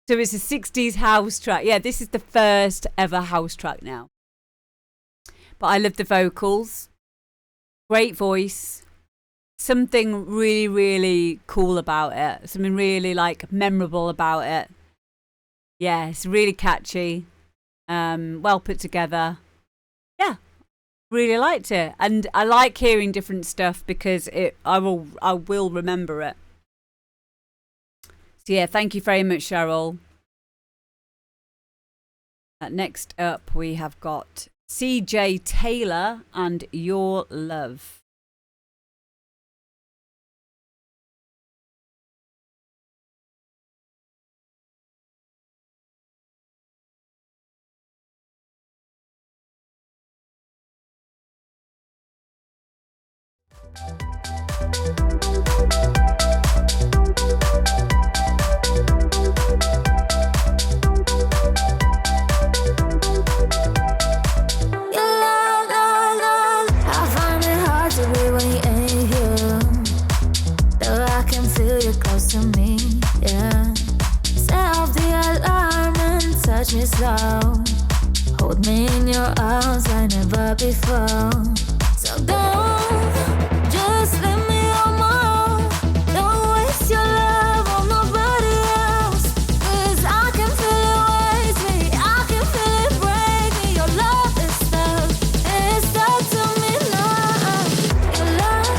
So it's a 60s house track. Yeah, this is the first ever house track now. But I love the vocals. Great voice. Something really, really cool about it. Something really like memorable about it. Yeah, it's really catchy. Well put together. Yeah, really liked it. And I like hearing different stuff because I will remember it. So yeah, thank you very much, Cheryl. Next up, we have got CJ Taylor and Your Love. Me slow, hold me your arms like never before. So don't just let me on my own. Don't waste your love on nobody else. 'Cause I can feel it waste me, I can feel it break me. Your love is stuck, it's stuck to me now. Your love,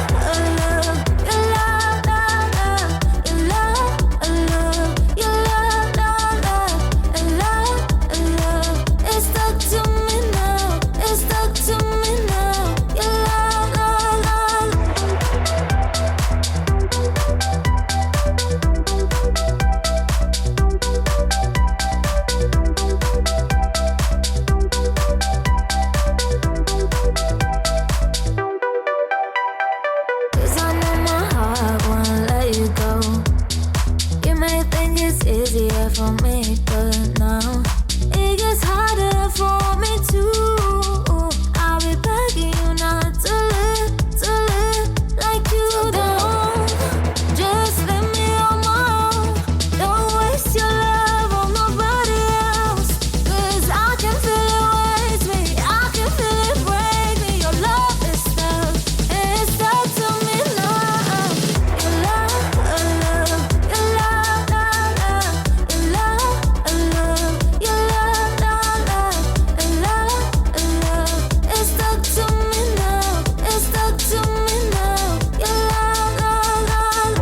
your love, your love, your love, your love, your love, your love. It's stuck to me now, it's stuck to me now. Your love, love, love. Cause I know my heart won't let you go. You may think it's easier for me, but now it gets harder for me too. I'll be begging you not to live like you don't. Just let me on my own. Don't waste your love on nobody else. 'Cause I can feel it waste me, I can feel it break me. Your love is stuck, it's stuck to me now. Your love, your love, your love, your love, your love, your love, your love. It's stuck to me now, it's stuck to me now. Your love, love, love.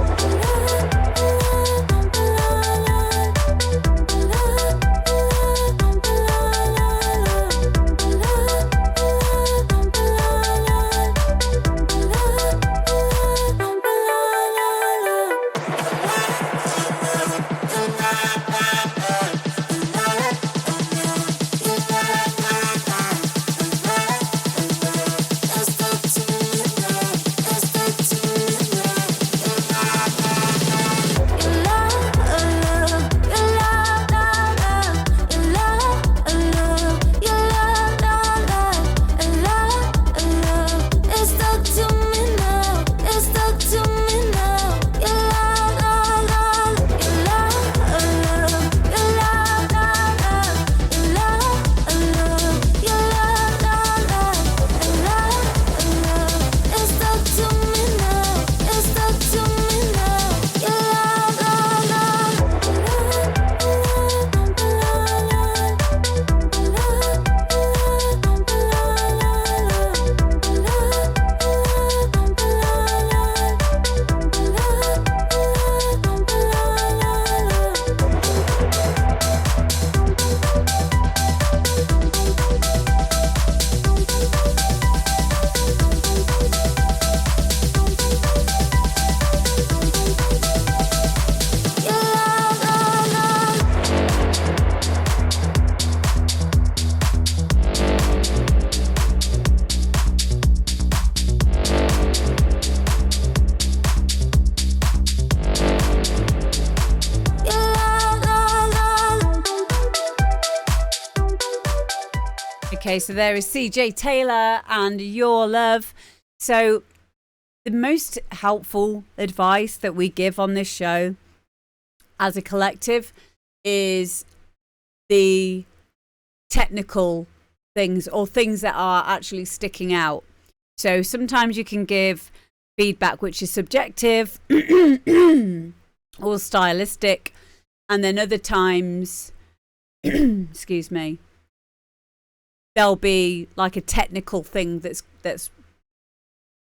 Okay, so there is CJ Taylor and Your Love. So the most helpful advice that we give on this show as a collective is the technical things or things that are actually sticking out. So sometimes you can give feedback which is subjective or stylistic, and then other times excuse me, there'll be like a technical thing that's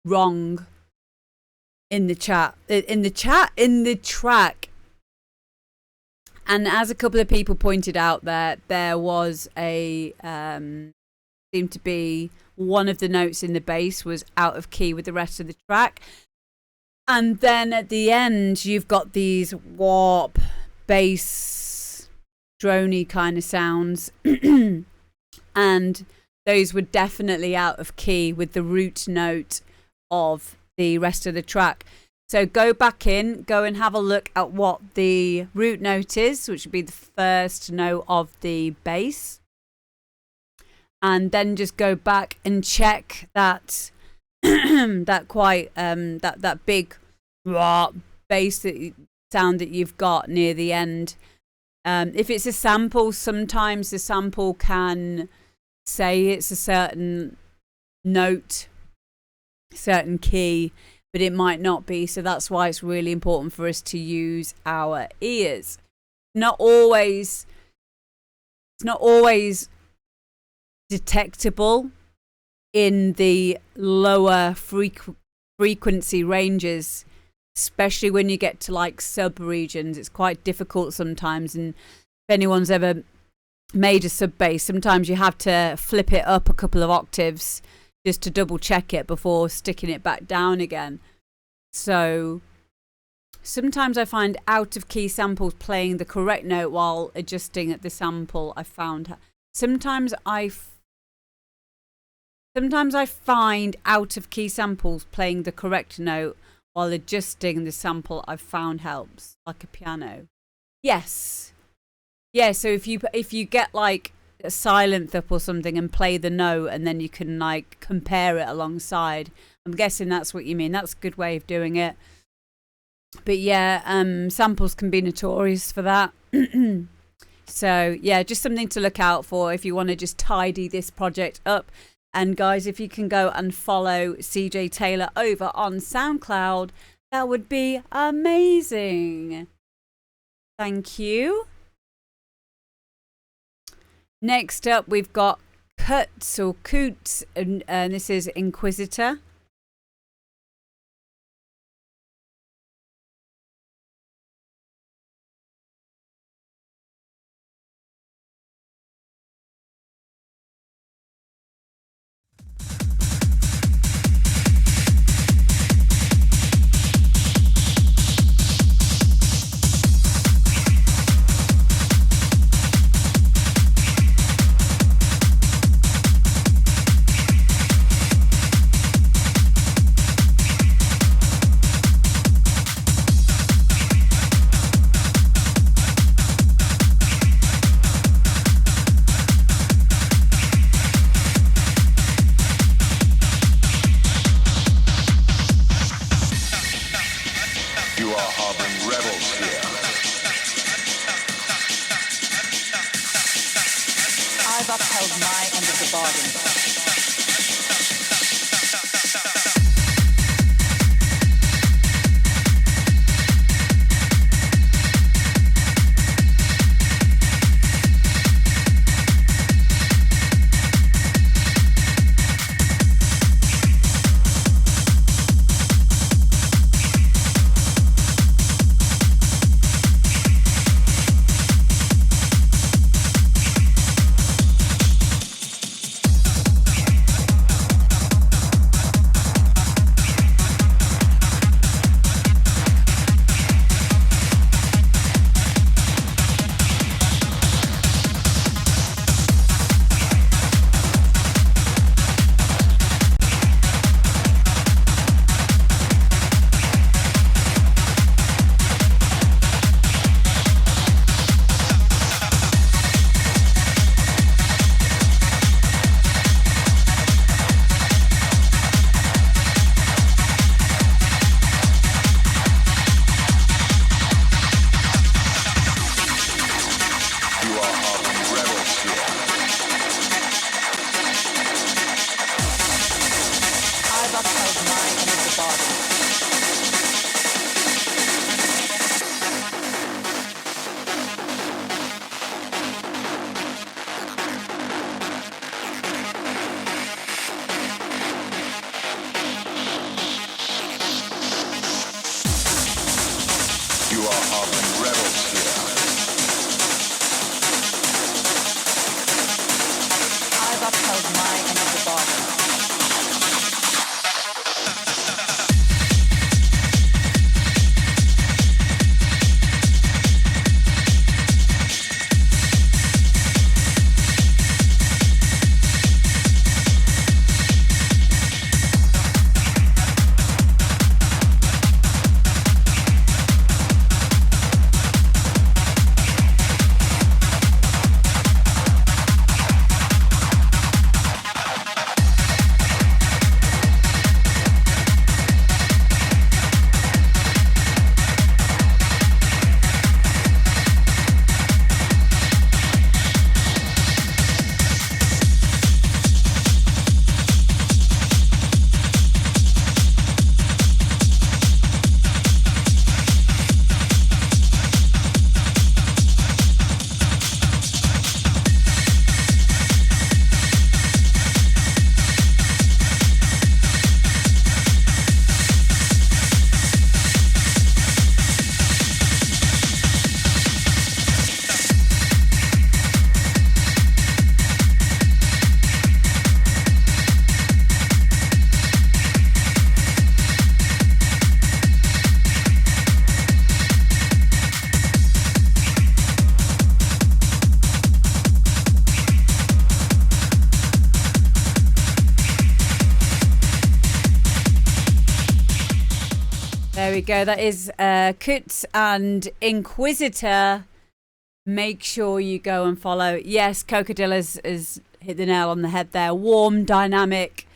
wrong in the track. And as a couple of people pointed out, there was a seemed to be one of the notes in the bass was out of key with the rest of the track. And then at the end, you've got these warp bass droney kind of sounds. And those were definitely out of key with the root note of the rest of the track. So go back in, go and have a look at what the root note is, which would be the first note of the bass. And then just go back and check that that big raw bass sound that you've got near the end. If it's a sample, sometimes the sample can say it's a certain note, certain key, but it might not be. So that's why it's really important for us to use our ears. It's not always detectable in the lower frequency ranges, especially when you get to like sub regions. It's quite difficult sometimes, and if anyone's ever made a sub bass, sometimes you have to flip it up a couple of octaves just to double check it before sticking it back down again. So sometimes I find out of key samples playing the correct note while adjusting at the sample. Sometimes I find out of key samples playing the correct note while adjusting the sample. I've found helps, like a piano. Yes. Yeah, so if you get like a silent up or something and play the note, and then you can like compare it alongside. I'm guessing that's what you mean. That's a good way of doing it. But yeah, samples can be notorious for that. So yeah, just something to look out for if you want to just tidy this project up. And guys, if you can go and follow CJ Taylor over on SoundCloud, that would be amazing. Thank you. Next up, we've got Cuts or Coots, and this is Inquisitor. There we go. That is Kutz and Inquisitor. Make sure you go and follow. Yes, Cocodillas has hit the nail on the head there. Warm, dynamic,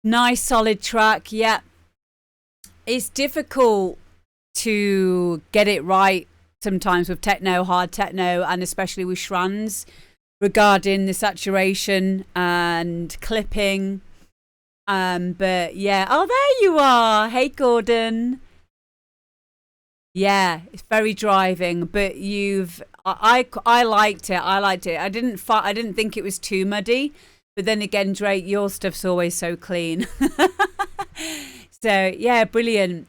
nice, solid track. Yeah. It's difficult to get it right sometimes with techno, hard techno, and especially with Schranz regarding the saturation and clipping. But yeah, oh, there you are. Hey, Gordon. Yeah, it's very driving, but I liked it. I didn't think it was too muddy, but then again, Drake, your stuff's always so clean. So yeah, brilliant.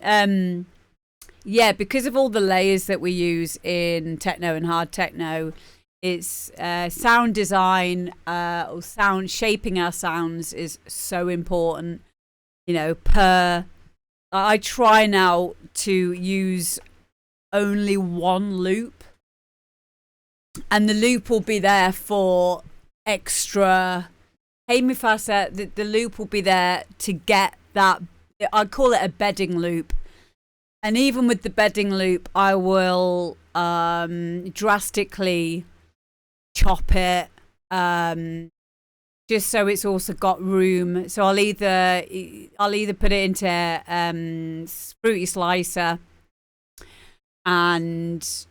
Yeah, because of all the layers that we use in techno and hard techno, it's sound design or sound shaping our sounds is so important. You know, I try now to use only one loop, and the loop will be there for extra. Hey Mufasa, the loop will be there to get that. I call it a bedding loop. And even with the bedding loop, I will drastically chop it, just so it's also got room. So I'll either put it into Fruity Slicer, and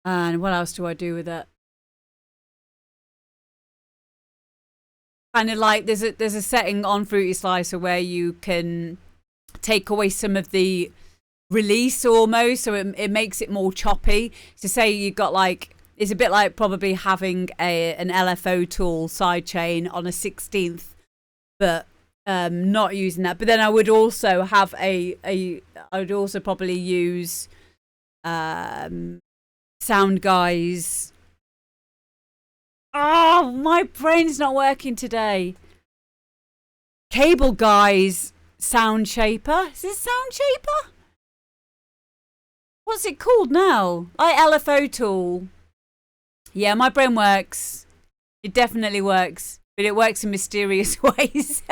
what else do I do with it? Kind of like there's a setting on Fruity Slicer where you can take away some of the release almost, so it makes it more choppy. So say you got like, it's a bit like probably having an LFO tool sidechain on a 16th, but not using that. But then I would also have I would also probably use Sound Guys. Oh, my brain's not working today. Cable Guys Sound Shaper. Is it Sound Shaper? What's it called now? LFO tool. Yeah, my brain works. It definitely works, but it works in mysterious ways.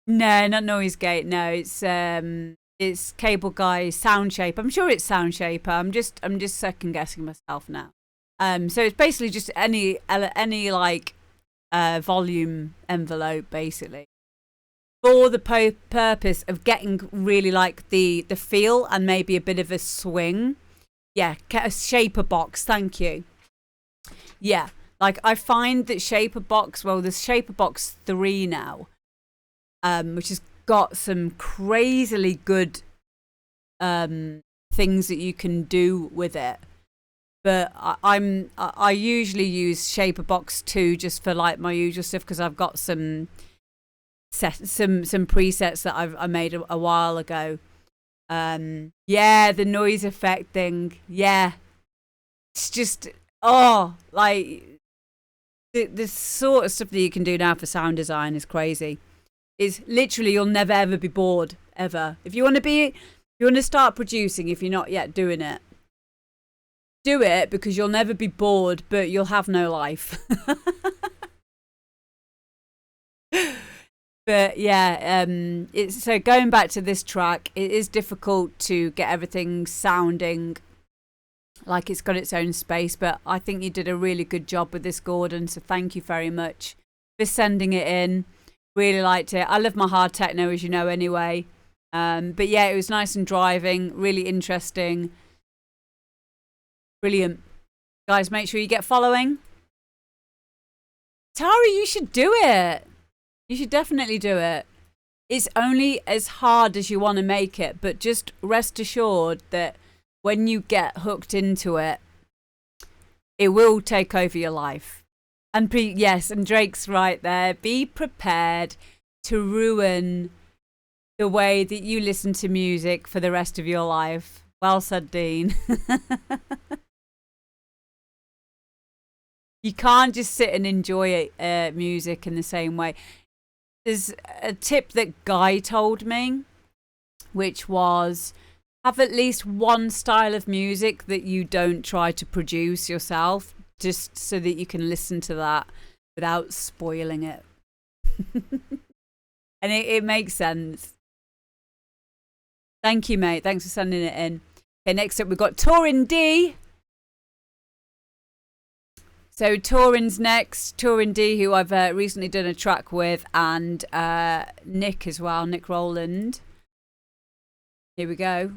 No, not Noise Gate. No, it's Cable Guy Sound Shaper. I'm sure it's Sound Shaper. I'm just second guessing myself now. So it's basically just any like volume envelope, basically, for the purpose of getting really like the feel and maybe a bit of a swing. Yeah, get a shaper box. Thank you. Yeah, like I find that shaper box. Well, there's shaper box 3 now, which has got some crazily good things that you can do with it. But I usually use shaper box 2 just for like my usual stuff, because I've got some presets that I made a while ago. Yeah, the noise effect thing. Yeah, it's just like the sort of stuff that you can do now for sound design is crazy. Is literally, you'll never ever be bored ever. If you want to start producing, if you're not yet doing it, do it, because you'll never be bored, but you'll have no life. But yeah, it's so going back to this track, it is difficult to get everything sounding like it's got its own space, but I think you did a really good job with this, Gordon, so thank you very much for sending it in. Really liked it. I love my hard techno, as you know, anyway. But yeah, it was nice and driving, really interesting. Brilliant. Guys, make sure you get following. Tari, you should do it. You should definitely do it. It's only as hard as you want to make it, but just rest assured that when you get hooked into it, it will take over your life. And yes, and Drake's right there. Be prepared to ruin the way that you listen to music for the rest of your life. Well said, Dean. You can't just sit and enjoy music in the same way. There's a tip that Guy told me, which was have at least one style of music that you don't try to produce yourself. just so that you can listen to that without spoiling it. And it makes sense. Thank you, mate. Thanks for sending it in. Okay, next up we've got Torin D. So Torin's next. Torin D, who I've recently done a track with, and Nick as well, Nick Rowland. Here we go.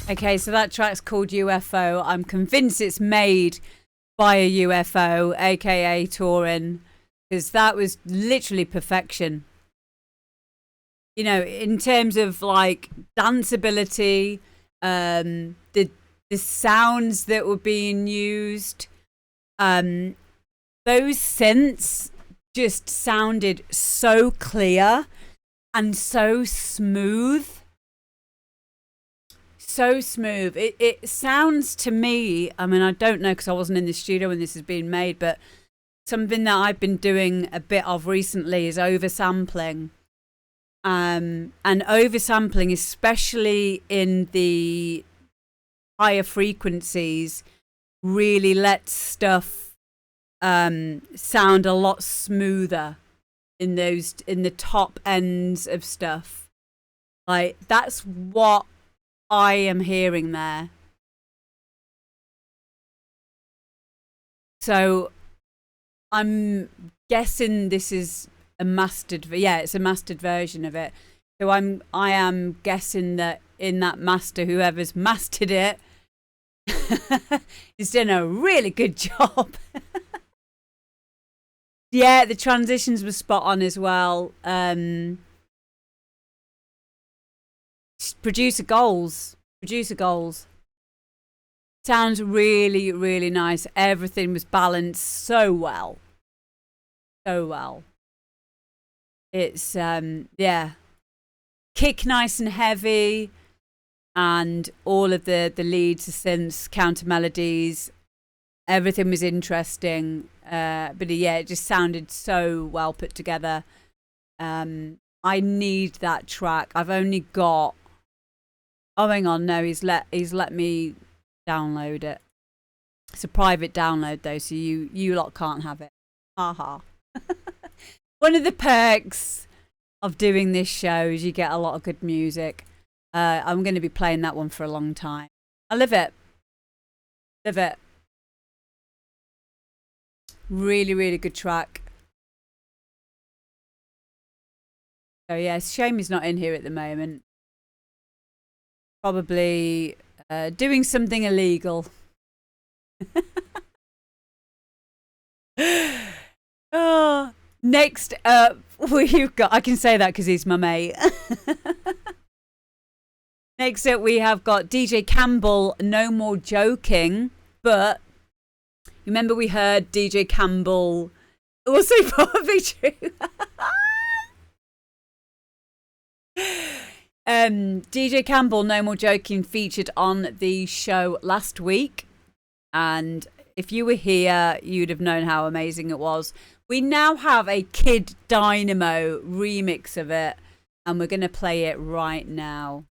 Okay, so that track's called UFO. I'm convinced it's made by a UFO, aka Turin, because that was literally perfection. You know, in terms of like danceability, the sounds that were being used, those synths just sounded so clear and so smooth. So smooth. It sounds to me, I mean, I don't know because I wasn't in the studio when this is being made, but something that I've been doing a bit of recently is oversampling. And oversampling, especially in the higher frequencies, really lets stuff sound a lot smoother in the top ends of stuff. Like, that's what I am hearing there. So I'm guessing this is a mastered, it's a mastered version of it. So I am guessing that in that master, whoever's mastered it has done a really good job. Yeah, the transitions were spot on as well. Producer goals. Sounds really, really nice. Everything was balanced so well. It's kick nice and heavy, and all of the leads, the synths, counter melodies, everything was interesting. But yeah, it just sounded so well put together. I need that track. I've only got. Oh, hang on, no, he's let me download it. It's a private download though, so you lot can't have it. Haha. One of the perks of doing this show is you get a lot of good music. I'm going to be playing that one for a long time. I love it. Really, really good track. So yeah, it's a shame he's not in here at the moment. Probably doing something illegal. Oh, next up we've got, I can say that because he's my mate. Next up we have got DJ Campbell, No More Joking. But remember we heard DJ Campbell, also probably true. DJ Campbell, No More Joking, featured on the show last week, and if you were here you'd have known how amazing it was. We now have a Kid Dynamo remix of it, and we're going to play it right now.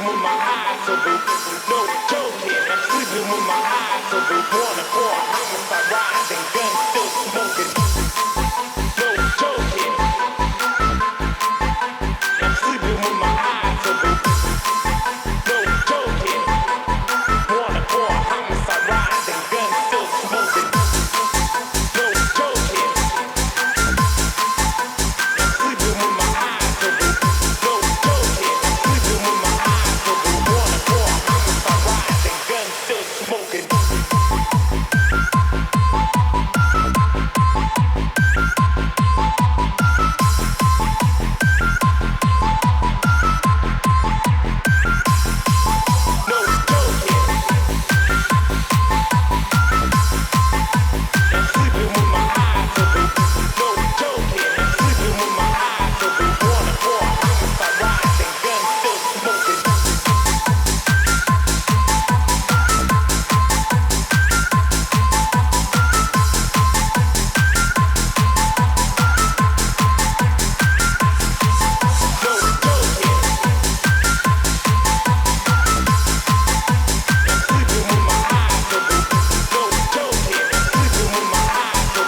sleeping with my eyes open. No joking, I'm sleeping with my eyes open. Wanna pour homicide rising, gun still smoking. No joking, I'm sleeping with my eyes open. No joking, wanna pour homicide rising, gun still smoking. No joking, I'm sleeping with my eyes open. No joking, I'm sleeping with my eyes open. Wanna pour homicide rising, gun still smoking. No joking, I'm sleeping with my eyes open. No joking, I'm sleeping with my eyes open. Wanna pour homicide rising, gun still smoking. No joking, I'm sleeping with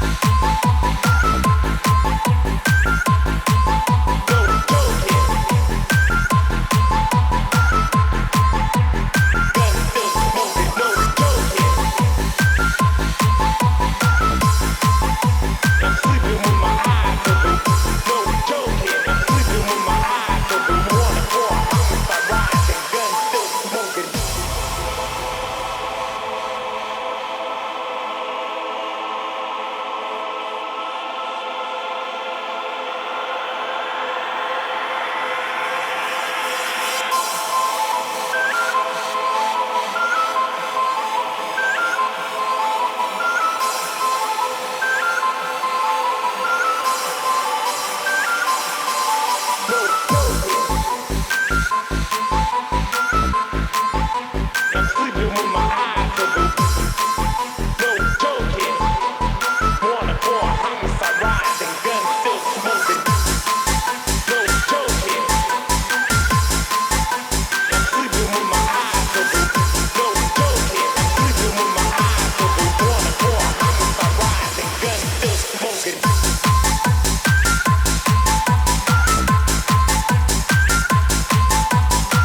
my eyes open. No joking, I'm sleeping with my eyes open. Wanna pour homicide rising, gun still smoking. No joking, gun still smoking. No joking, I'm sleeping with my eyes open. No joking, I'm sleeping with my eyes open. Wanna pour homicide rising, gun still smoking. No joking, I'm sleeping with my eyes open. No joking, wanna pour homicide rising, gun still smoking. No joking, I'm sleeping with my eyes open. No joking, I'm sleeping with my eyes open. Wanna pour homicide rising, gun still smoking. No joking, no joking,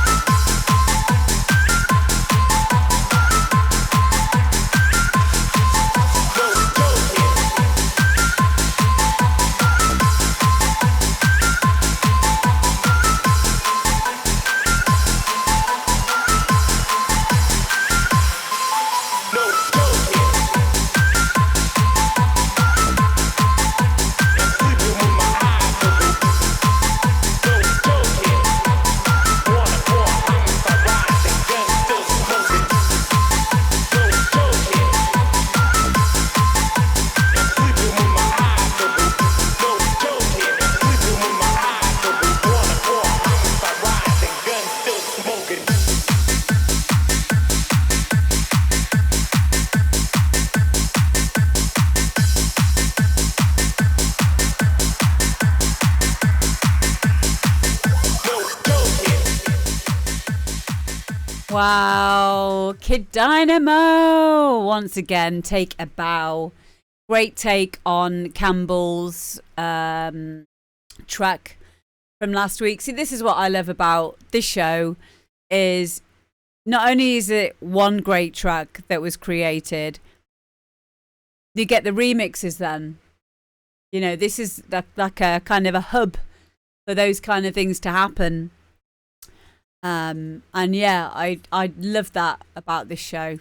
I'm sleeping with my eyes open. No joking, wanna pour homicide rising, gun still smoking. No joking, I'm sleeping with my eyes open. No joking, I'm sleeping with my eyes open. Wanna pour homicide rising, gun still smoking. No joking, Wow, Kid Dynamo once again take a bow. Great take on Campbell's track from last week. See, this is what I love about this show is not only is it one great track that was created, you get the remixes then. You know, this is like a kind of a hub for those kind of things to happen. And yeah, I love that about this show.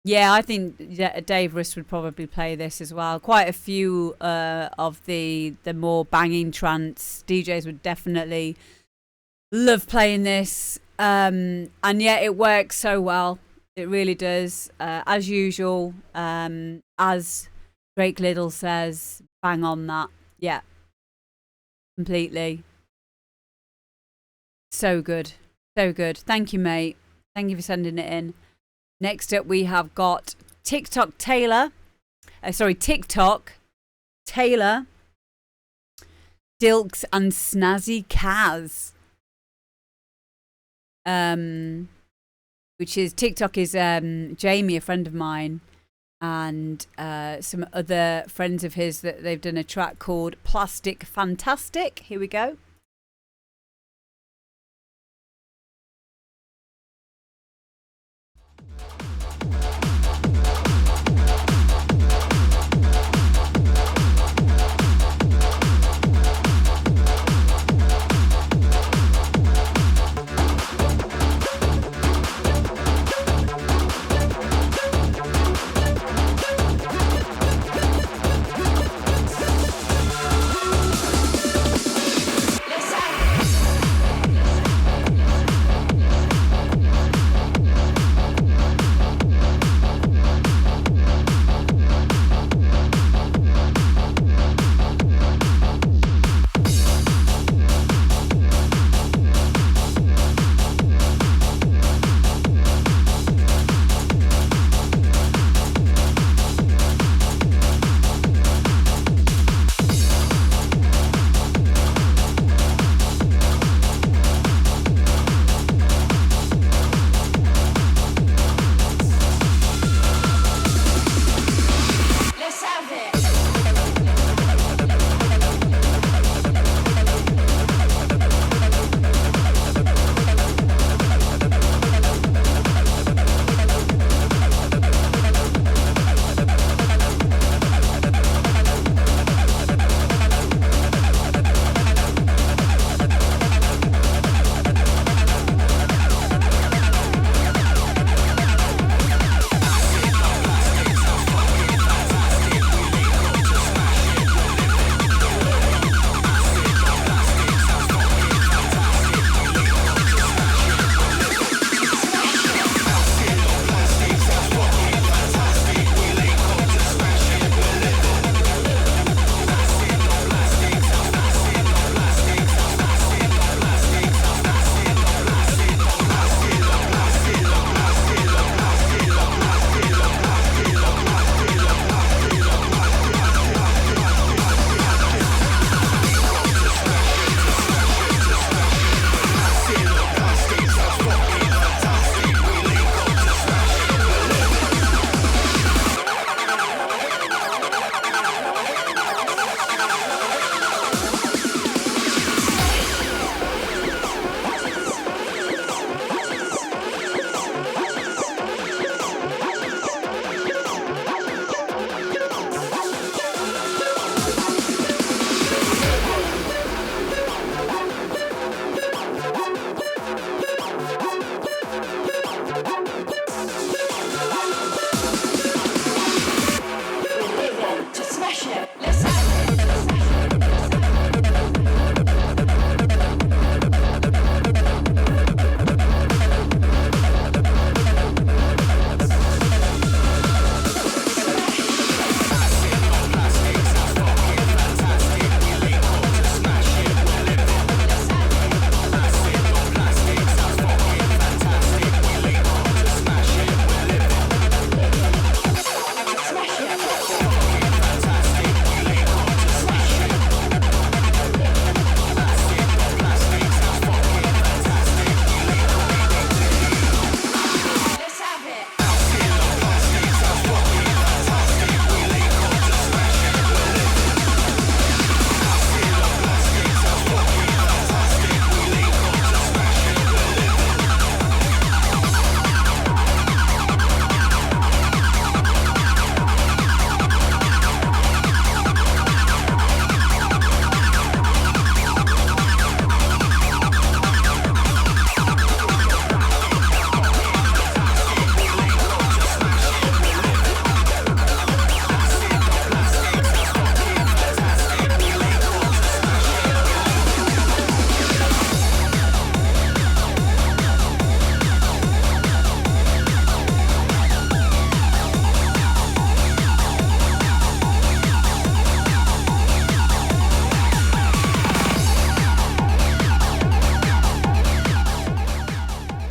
Yeah, I think Dave Riss would probably play this as well. Quite a few of the more banging trance DJs would definitely love playing this. And yeah, it works so well. It really does. As usual, as Drake Little says, bang on that. Yeah, completely. So good. So good. Thank you, mate. Thank you for sending it in. Next up, we have got TikTok Taylor, Dilks, and Snazzy Kaz. Which is TikTok is Jamie, a friend of mine, and some other friends of his that they've done a track called Plastic Fantastic. Here we go.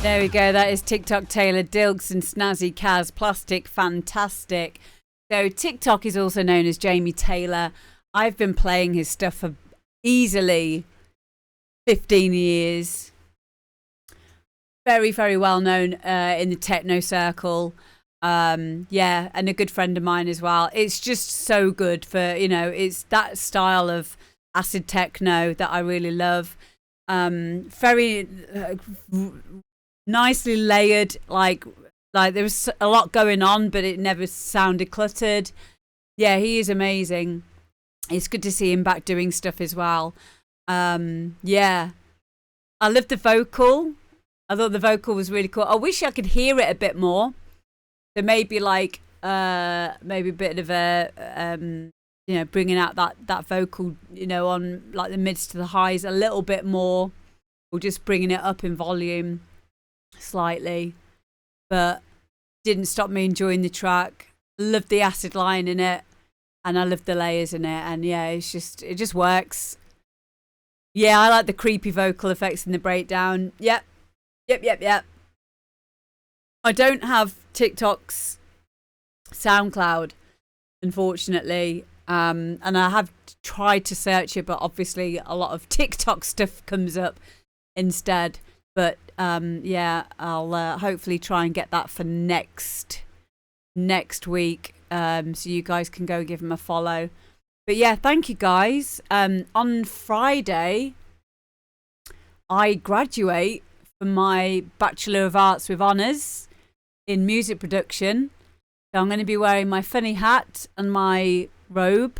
There we go. That is TikTok Taylor, Dilks and Snazzy Kaz, Plastic Fantastic. So TikTok is also known as Jamie Taylor. I've been playing his stuff for easily 15 years. Very, very well known in the techno circle. Yeah, and a good friend of mine as well. It's just so good for, it's that style of acid techno that I really love. Very nicely layered, like there was a lot going on, but it never sounded cluttered. Yeah, he is amazing. It's good to see him back doing stuff as well. Yeah, I loved the vocal. I thought the vocal was really cool. I wish I could hear it a bit more. So maybe maybe a bit of a bringing out that vocal, on like the mids to the highs a little bit more, or just bringing it up in volume slightly. But didn't stop me enjoying the track. Loved the acid line in it, and I loved the layers in it. And yeah, it just works. Yeah, I like the creepy vocal effects in the breakdown. Yep. I don't have TikTok's SoundCloud, unfortunately. And I have tried to search it, but obviously a lot of TikTok stuff comes up instead. But yeah, I'll hopefully try and get that for next week, so you guys can go give him a follow. But yeah, thank you guys. On Friday, I graduate from my Bachelor of Arts with Honours in music production. So I'm going to be wearing my funny hat and my robe.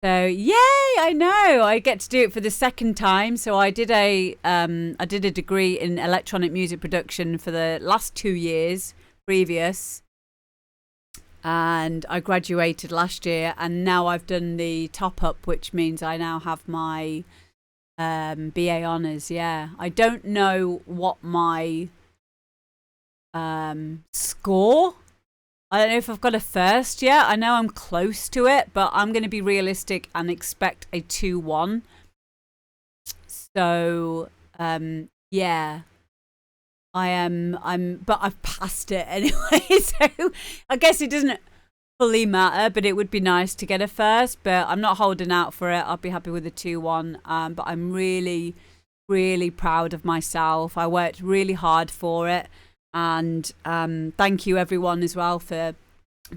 So yay! I know I get to do it for the second time. So I did a degree in electronic music production for the last 2 years previous, and I graduated last year. And now I've done the top up, which means I now have my BA honours. Yeah, I don't know what my score. I don't know if I've got a first yet. I know I'm close to it, but I'm going to be realistic and expect a 2-1. So, yeah, I am, but I've passed it anyway. So I guess it doesn't fully matter, but it would be nice to get a first, but I'm not holding out for it. I'll be happy with a 2-1. But I'm really, really proud of myself. I worked really hard for it. And thank you everyone as well for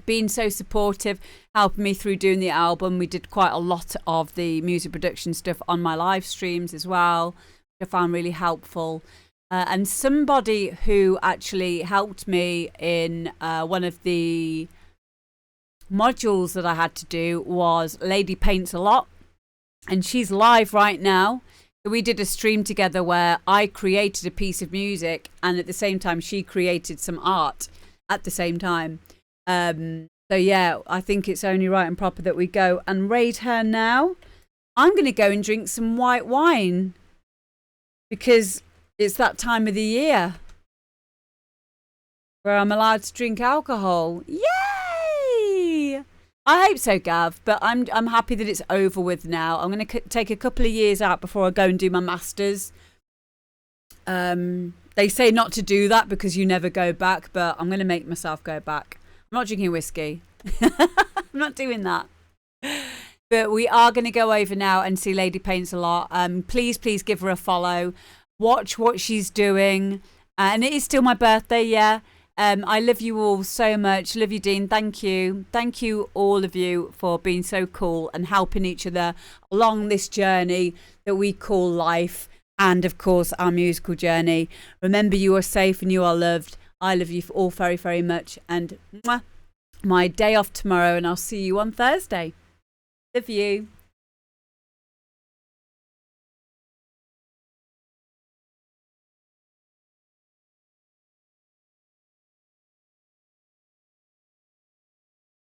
being so supportive, helping me through doing the album. We did quite a lot of the music production stuff on my live streams as well, which I found really helpful. And somebody who actually helped me in one of the modules that I had to do was Lady Paints a Lot, and she's live right now. So we did a stream together where I created a piece of music, and at the same time she created some art at the same time. So yeah, I think it's only right and proper that we go and raid her now. I'm going to go and drink some white wine because it's that time of the year where I'm allowed to drink alcohol. Yay! I hope so, Gav, but I'm happy that it's over with now. I'm going to take a couple of years out before I go and do my masters. They say not to do that because you never go back, but I'm going to make myself go back. I'm not drinking whiskey. I'm not doing that. But we are going to go over now and see Lady Paints a Lot. Please give her a follow. Watch what she's doing. And it is still my birthday, yeah. I love you all so much. Love you, Dean. Thank you. Thank you, all of you, for being so cool and helping each other along this journey that we call life. And, of course, our musical journey. Remember, you are safe and you are loved. I love you all very, very much. And mwah, my day off tomorrow, and I'll see you on Thursday. Love you.